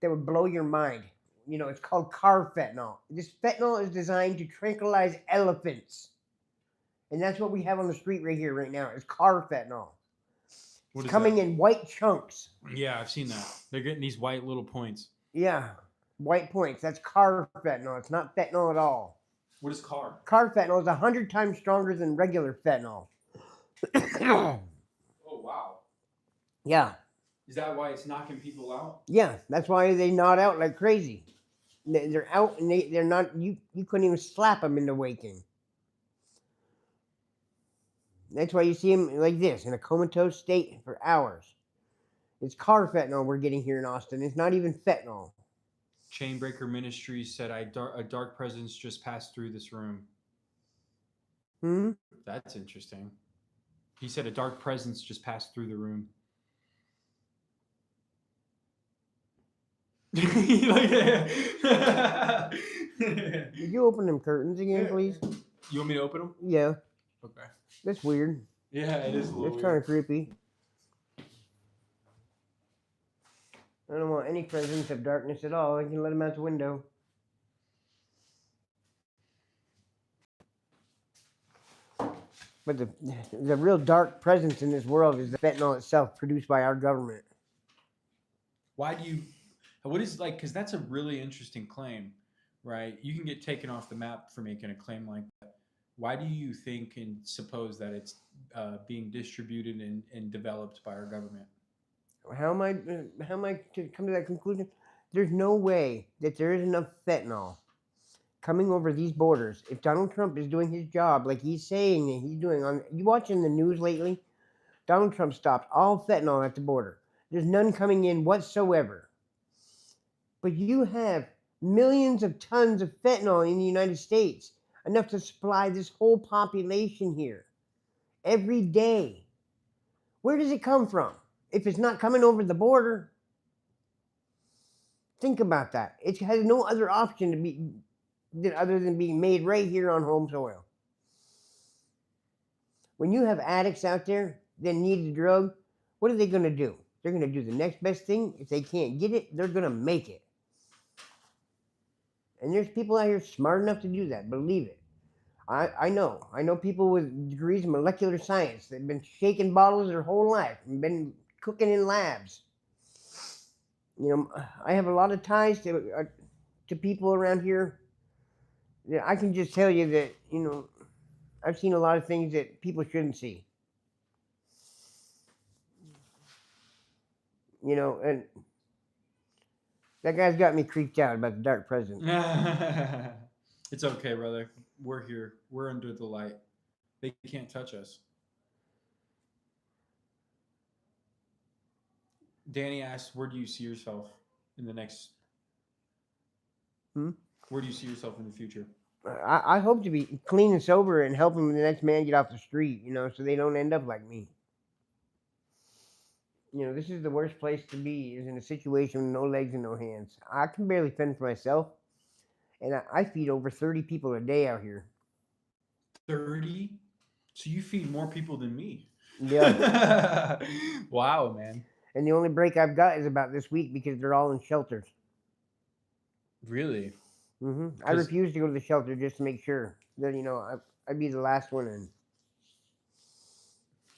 that would blow your mind. You know, it's called carfentanil. This fentanyl is designed to tranquilize elephants. And that's what we have on the street right here, right now. It's carfentanil. It's coming in white chunks. Yeah, I've seen that. They're getting these white little points. Yeah, white points. That's carfentanil. It's not fentanyl at all. What is car? Carfentanil is 100 times stronger than regular fentanyl. Oh, wow. Yeah. Is that why it's knocking people out? Yeah, that's why they nod out like crazy. They're out and they're not, you couldn't even slap them into waking. That's why you see them like this, in a comatose state for hours. It's carfentanil we're getting here in Austin. It's not even fentanyl. Chainbreaker Ministries said, a dark presence just passed through this room. Hmm? That's interesting. He said a dark presence just passed through the room. Did you open them curtains again, please? You want me to open them? Yeah. Okay. That's weird. Yeah, it is a little It's kind of creepy. I don't want any presence of darkness at all. I can let them out the window. But the real dark presence in this world is the fentanyl itself, produced by our government. Why do you... What is, like, because that's a really interesting claim, right? You can get taken off the map for making a claim like that. Why do you think and suppose that it's being distributed and developed by our government? How am I to come to that conclusion? There's no way that there is enough fentanyl coming over these borders. If Donald Trump is doing his job like he's saying that he's doing, you watching the news lately? Donald Trump stopped all fentanyl at the border. There's none coming in whatsoever. But you have millions of tons of fentanyl in the United States, enough to supply this whole population here every day. Where does it come from? If it's not coming over the border, think about that. It has no other option to be other than being made right here on home soil. When you have addicts out there that need the drug, what are they going to do? They're going to do the next best thing. If they can't get it, they're going to make it. And there's people out here smart enough to do that. Believe it. I know people with degrees in molecular science that have been shaking bottles their whole life and been cooking in labs. You know, I have a lot of ties to people around here. I can just tell you that, you know, I've seen a lot of things that people shouldn't see. You know, and that guy's got me creeped out about the dark presence. It's okay, brother. We're here. We're under the light. They can't touch us. Danny asked, where do you see yourself in the next... Where do you see yourself in the future? I hope to be clean and sober and helping the next man get off the street, you know, so they don't end up like me. You know, this is the worst place to be, is in a situation with no legs and no hands. I can barely fend for myself, and I feed over 30 people a day out here. 30? So you feed more people than me. Yeah. Wow, man. And the only break I've got is about this week because they're all in shelters. Really? Mm-hmm. I refuse to go to the shelter just to make sure that, you know, I'd be the last one in.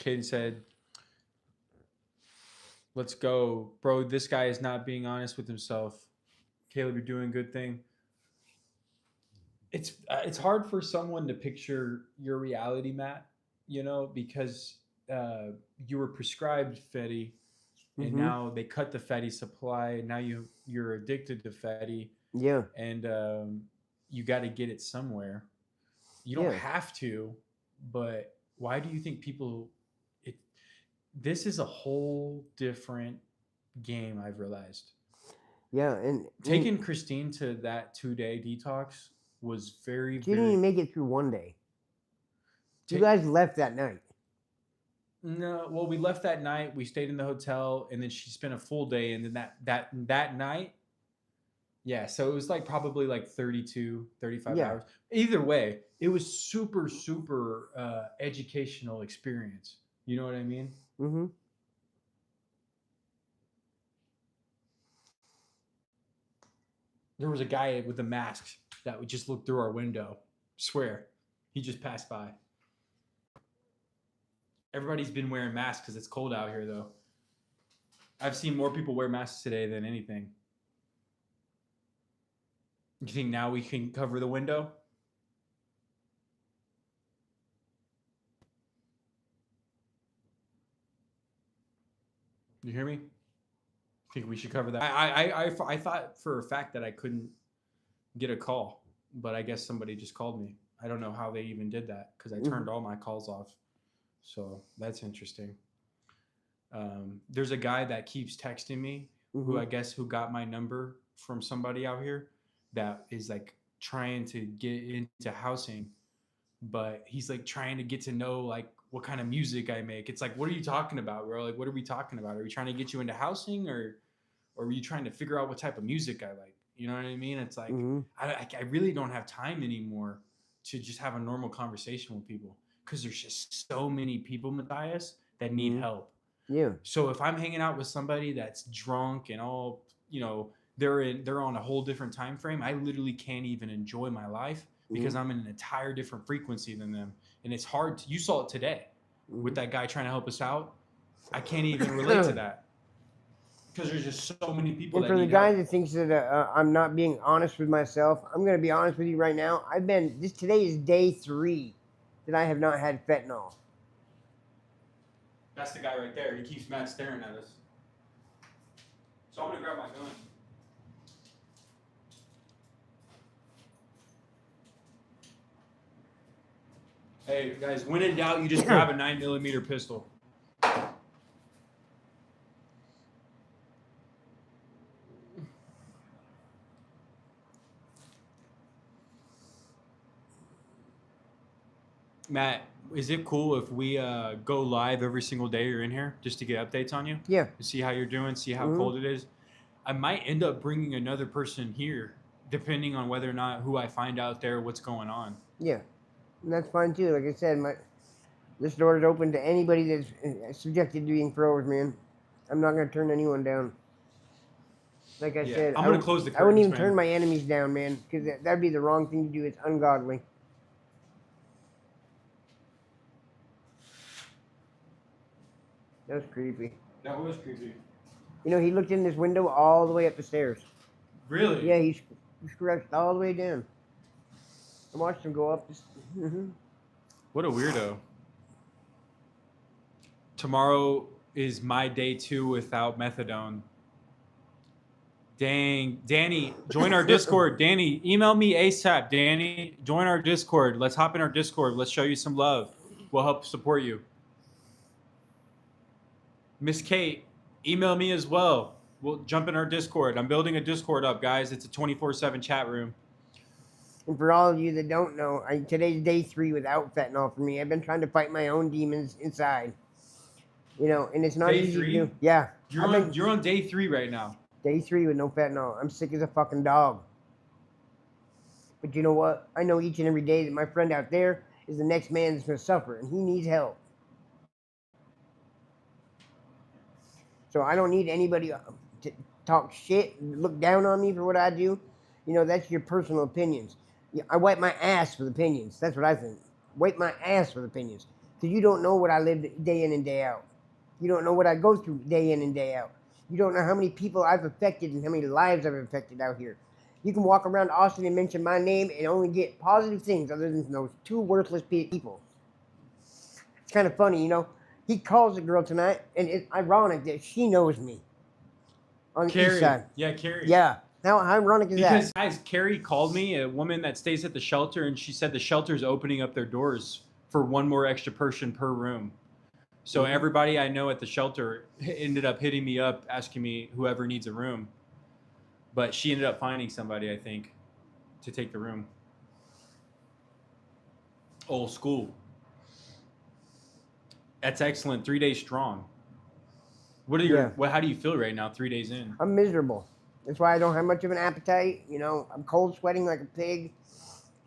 Caden said, let's go. Bro, this guy is not being honest with himself. Caleb, you're doing a good thing. It's hard for someone to picture your reality, Matt, you know, because you were prescribed Fetty, and now they cut the Fetty supply, and now you're addicted to Fetty. Yeah. And you got to get it somewhere. You don't have to, but why do you think people... This is a whole different game, I've realized. Yeah, and Taking Christine to that 2-day detox was very, she didn't very. even make it through one day. You guys left that night. No, well, we left that night. We stayed in the hotel, and then she spent a full day. And then that night, yeah. So it was like probably like 32, 35 Yeah. hours. Either way, it was super, super educational experience. You know what I mean? Mm-hmm. There was a guy with a mask that would just look through our window. Swear, he just passed by. Everybody's been wearing masks because it's cold out here, though. I've seen more people wear masks today than anything. You think now we can cover the window? You hear me? Think we should cover that? I thought for a fact that I couldn't get a call, but I guess somebody just called me. I don't know how they even did that because I turned all my calls off. So that's interesting. There's a guy that keeps texting me who I guess who got my number from somebody out here that is like trying to get into housing, but he's like trying to get to know like what kind of music I make. It's like, what are you talking about, bro? Like, what are we talking about? Are we trying to get you into housing, or are you trying to figure out what type of music I like? You know what I mean? It's like I really don't have time anymore to just have a normal conversation with people because there's just so many people, Matthias, that need help. Yeah. So if I'm hanging out with somebody that's drunk and all, you know, they're on a whole different time frame, I literally can't even enjoy my life because I'm in an entire different frequency than them. And it's hard you saw it today with that guy trying to help us out. I can't even relate to that because there's just so many people. And for the guy that thinks that I'm not being honest with myself, I'm going to be honest with you right now. Today is day 3 that I have not had fentanyl. That's the guy right there. He keeps mad staring at us. So I'm going to grab my gun. Hey, guys, when in doubt, you just grab a 9mm pistol. Matt, is it cool if we go live every single day you're in here just to get updates on you? Yeah. To see how you're doing, see how cold it is. I might end up bringing another person here, depending on whether or not who I find out there, what's going on. Yeah. And that's fine too. Like I said, this door is open to anybody that's subjected to being froze, man. I'm not going to turn anyone down. Like I said, I'm going to close the curtains, I wouldn't even turn my enemies down, man, because that'd be the wrong thing to do. It's ungodly. That was creepy. That was creepy. You know, he looked in this window all the way up the stairs. Really? Yeah, he scratched all the way down. I watched him go up. What a weirdo. Tomorrow is my day 2 without methadone. Dang. Danny, join our Discord. Danny, email me ASAP. Danny, join our Discord. Let's hop in our Discord. Let's show you some love. We'll help support you. Miss Kate, email me as well. We'll jump in our Discord. I'm building a Discord up, guys. It's a 24/7 chat room. And for all of you that don't know, today's day 3 without fentanyl for me. I've been trying to fight my own demons inside. You know, and it's not day easy 3? to do. Yeah. You're on day 3 right now. Day 3 with no fentanyl. I'm sick as a fucking dog. But you know what? I know each and every day that my friend out there is the next man that's going to suffer, and he needs help. So I don't need anybody to talk shit and look down on me for what I do. You know, that's your personal opinions. I wipe my ass with opinions. That's what I think. Wipe my ass with opinions. Because you don't know what I live day in and day out. You don't know what I go through day in and day out. You don't know how many people I've affected and how many lives I've affected out here. You can walk around Austin and mention my name and only get positive things other than those 2 worthless people. It's kind of funny, you know. He calls a girl tonight, and it's ironic that she knows me. On the east side. Yeah, Carrie. Yeah. How ironic is that? Because, guys, Carrie called me, a woman that stays at the shelter, and she said the shelter's opening up their doors for 1 more extra person per room. So everybody I know at the shelter ended up hitting me up, asking me whoever needs a room. But she ended up finding somebody, I think, to take the room. Old school. That's excellent. 3 days strong. What are your? Yeah. What? How do you feel right now? 3 days in. I'm miserable. That's why I don't have much of an appetite. You know, I'm cold sweating like a pig,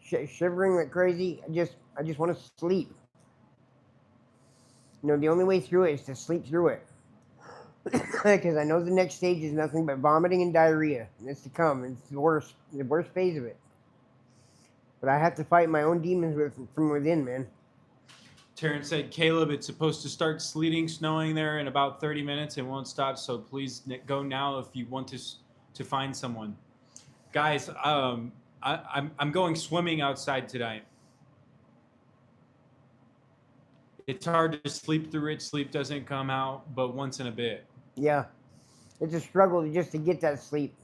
shivering like crazy. I just want to sleep. You know, the only way through it is to sleep through it. Because I know the next stage is nothing but vomiting and diarrhea. And it's to come. It's the worst phase of it. But I have to fight my own demons from within, man. Terrence said, Caleb, it's supposed to start sleeting, snowing there in about 30 minutes. It won't stop, so please go now if you want to find someone. Guys, I'm going swimming outside tonight. It's hard to sleep through it. Sleep doesn't come out, but once in a bit. Yeah. It's a struggle just to get that sleep.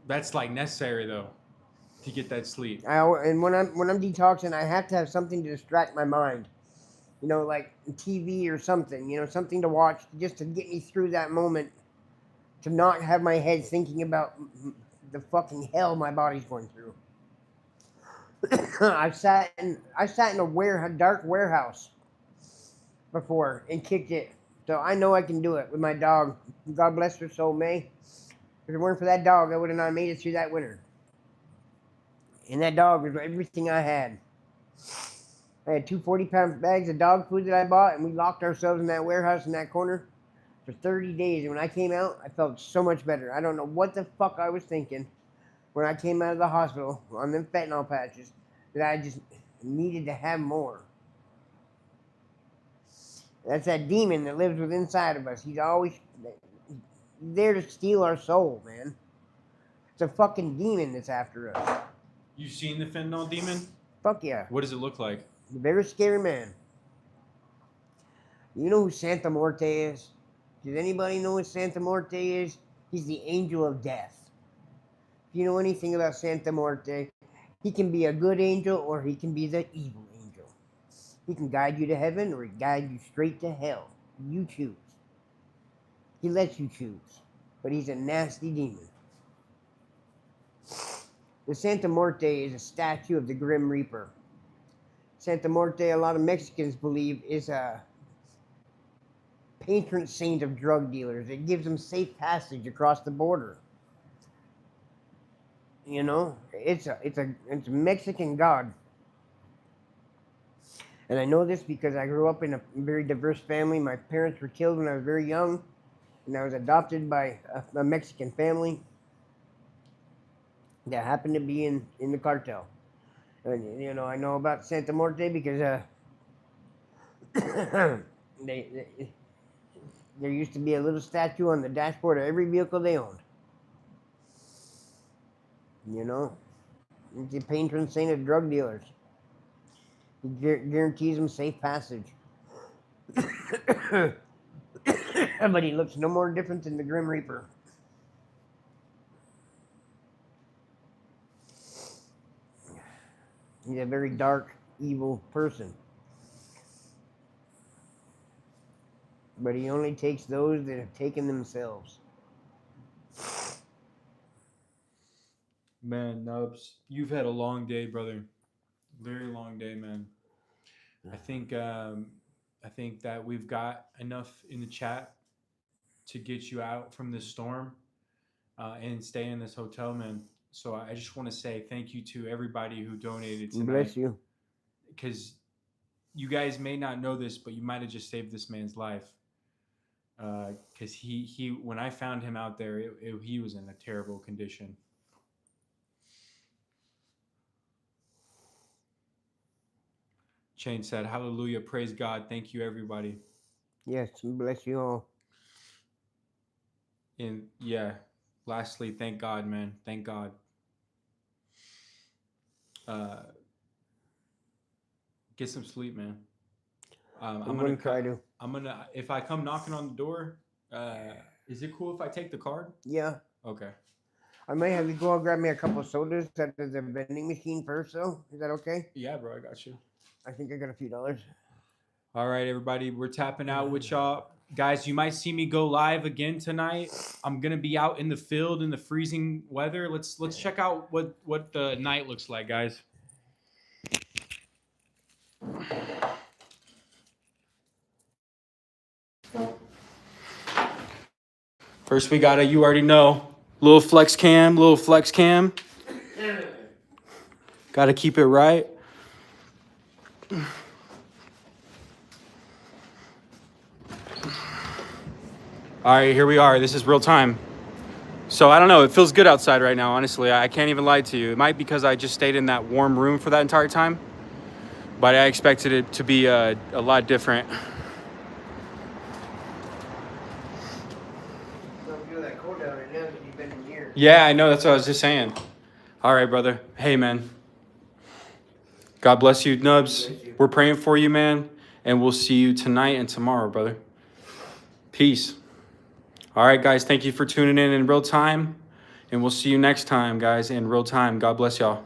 That's like necessary though, to get that sleep. And when I'm detoxing, I have to have something to distract my mind. You know, like TV or something. You know, something to watch just to get me through that moment. To not have my head thinking about the fucking hell my body's going through. I sat in a dark warehouse before and kicked it. So I know I can do it with my dog. God bless her soul, May. If it weren't for that dog, I would have not made it through that winter. And that dog was everything I had. I had 2 40-pound bags of dog food that I bought, and we locked ourselves in that warehouse in that corner for 30 days. And when I came out, I felt so much better. I don't know what the fuck I was thinking when I came out of the hospital on them fentanyl patches, that I just needed to have more. That's that demon that lives within inside of us. He's always there to steal our soul, man. It's a fucking demon that's after us. You seen the fentanyl demon? Fuck yeah. What does it look like? A very scary man. You know who Santa Muerte is? Does anybody know who Santa Muerte is? He's the angel of death. If you know anything about Santa Muerte, he can be a good angel or he can be the evil angel. He can guide you to heaven or he guide you straight to hell. You choose. He lets you choose. But he's a nasty demon. The Santa Muerte is a statue of the Grim Reaper. Santa Muerte, a lot of Mexicans believe, is a patron saint of drug dealers. It gives them safe passage across the border. You know, it's a Mexican god. And I know this because I grew up in a very diverse family. My parents were killed when I was very young, and I was adopted by a Mexican family that happened to be in the cartel. And, you know, I know about Santa Muerte because there used to be a little statue on the dashboard of every vehicle they owned. You know, it's the patron saint of drug dealers. He guarantees them safe passage. But he looks no more different than the Grim Reaper. He's a very dark, evil person. But he only takes those that have taken themselves. Man, Nubs, you've had a long day, brother. Very long day, man. I think that we've got enough in the chat to get you out from this storm and stay in this hotel, man. So I just want to say thank you to everybody who donated tonight. Bless you. Because you guys may not know this, but you might have just saved this man's life. Because he when I found him out there, he was in a terrible condition. Chain said, hallelujah, praise God. Thank you, everybody. Yes, bless you all. And yeah, lastly, thank God, man. Thank God. Get some sleep, man. I'm gonna try to. If I come knocking on the door, is it cool if I take the card? Yeah. Okay. I may have you go and grab me a couple of sodas at the vending machine first, though. Is that okay? Yeah, bro, I got you. I think I got a few dollars. All right, everybody, we're tapping out with y'all. Guys, you might see me go live again tonight. I'm gonna be out in the field in the freezing weather. Let's check out what the night looks like, guys. First, we got you already know, little flex cam. Got to keep it right. All right, here we are. This is real time. So I don't know. It feels good outside right now, honestly. I can't even lie to you. It might be because I just stayed in that warm room for that entire time, but I expected it to be a lot different. Yeah, I know. That's what I was just saying. All right, brother. Hey, man. God bless you, Nubs. We're praying for you, man. And we'll see you tonight and tomorrow, brother. Peace. All right, guys. Thank you for tuning in real time. And we'll see you next time, guys, in real time. God bless y'all.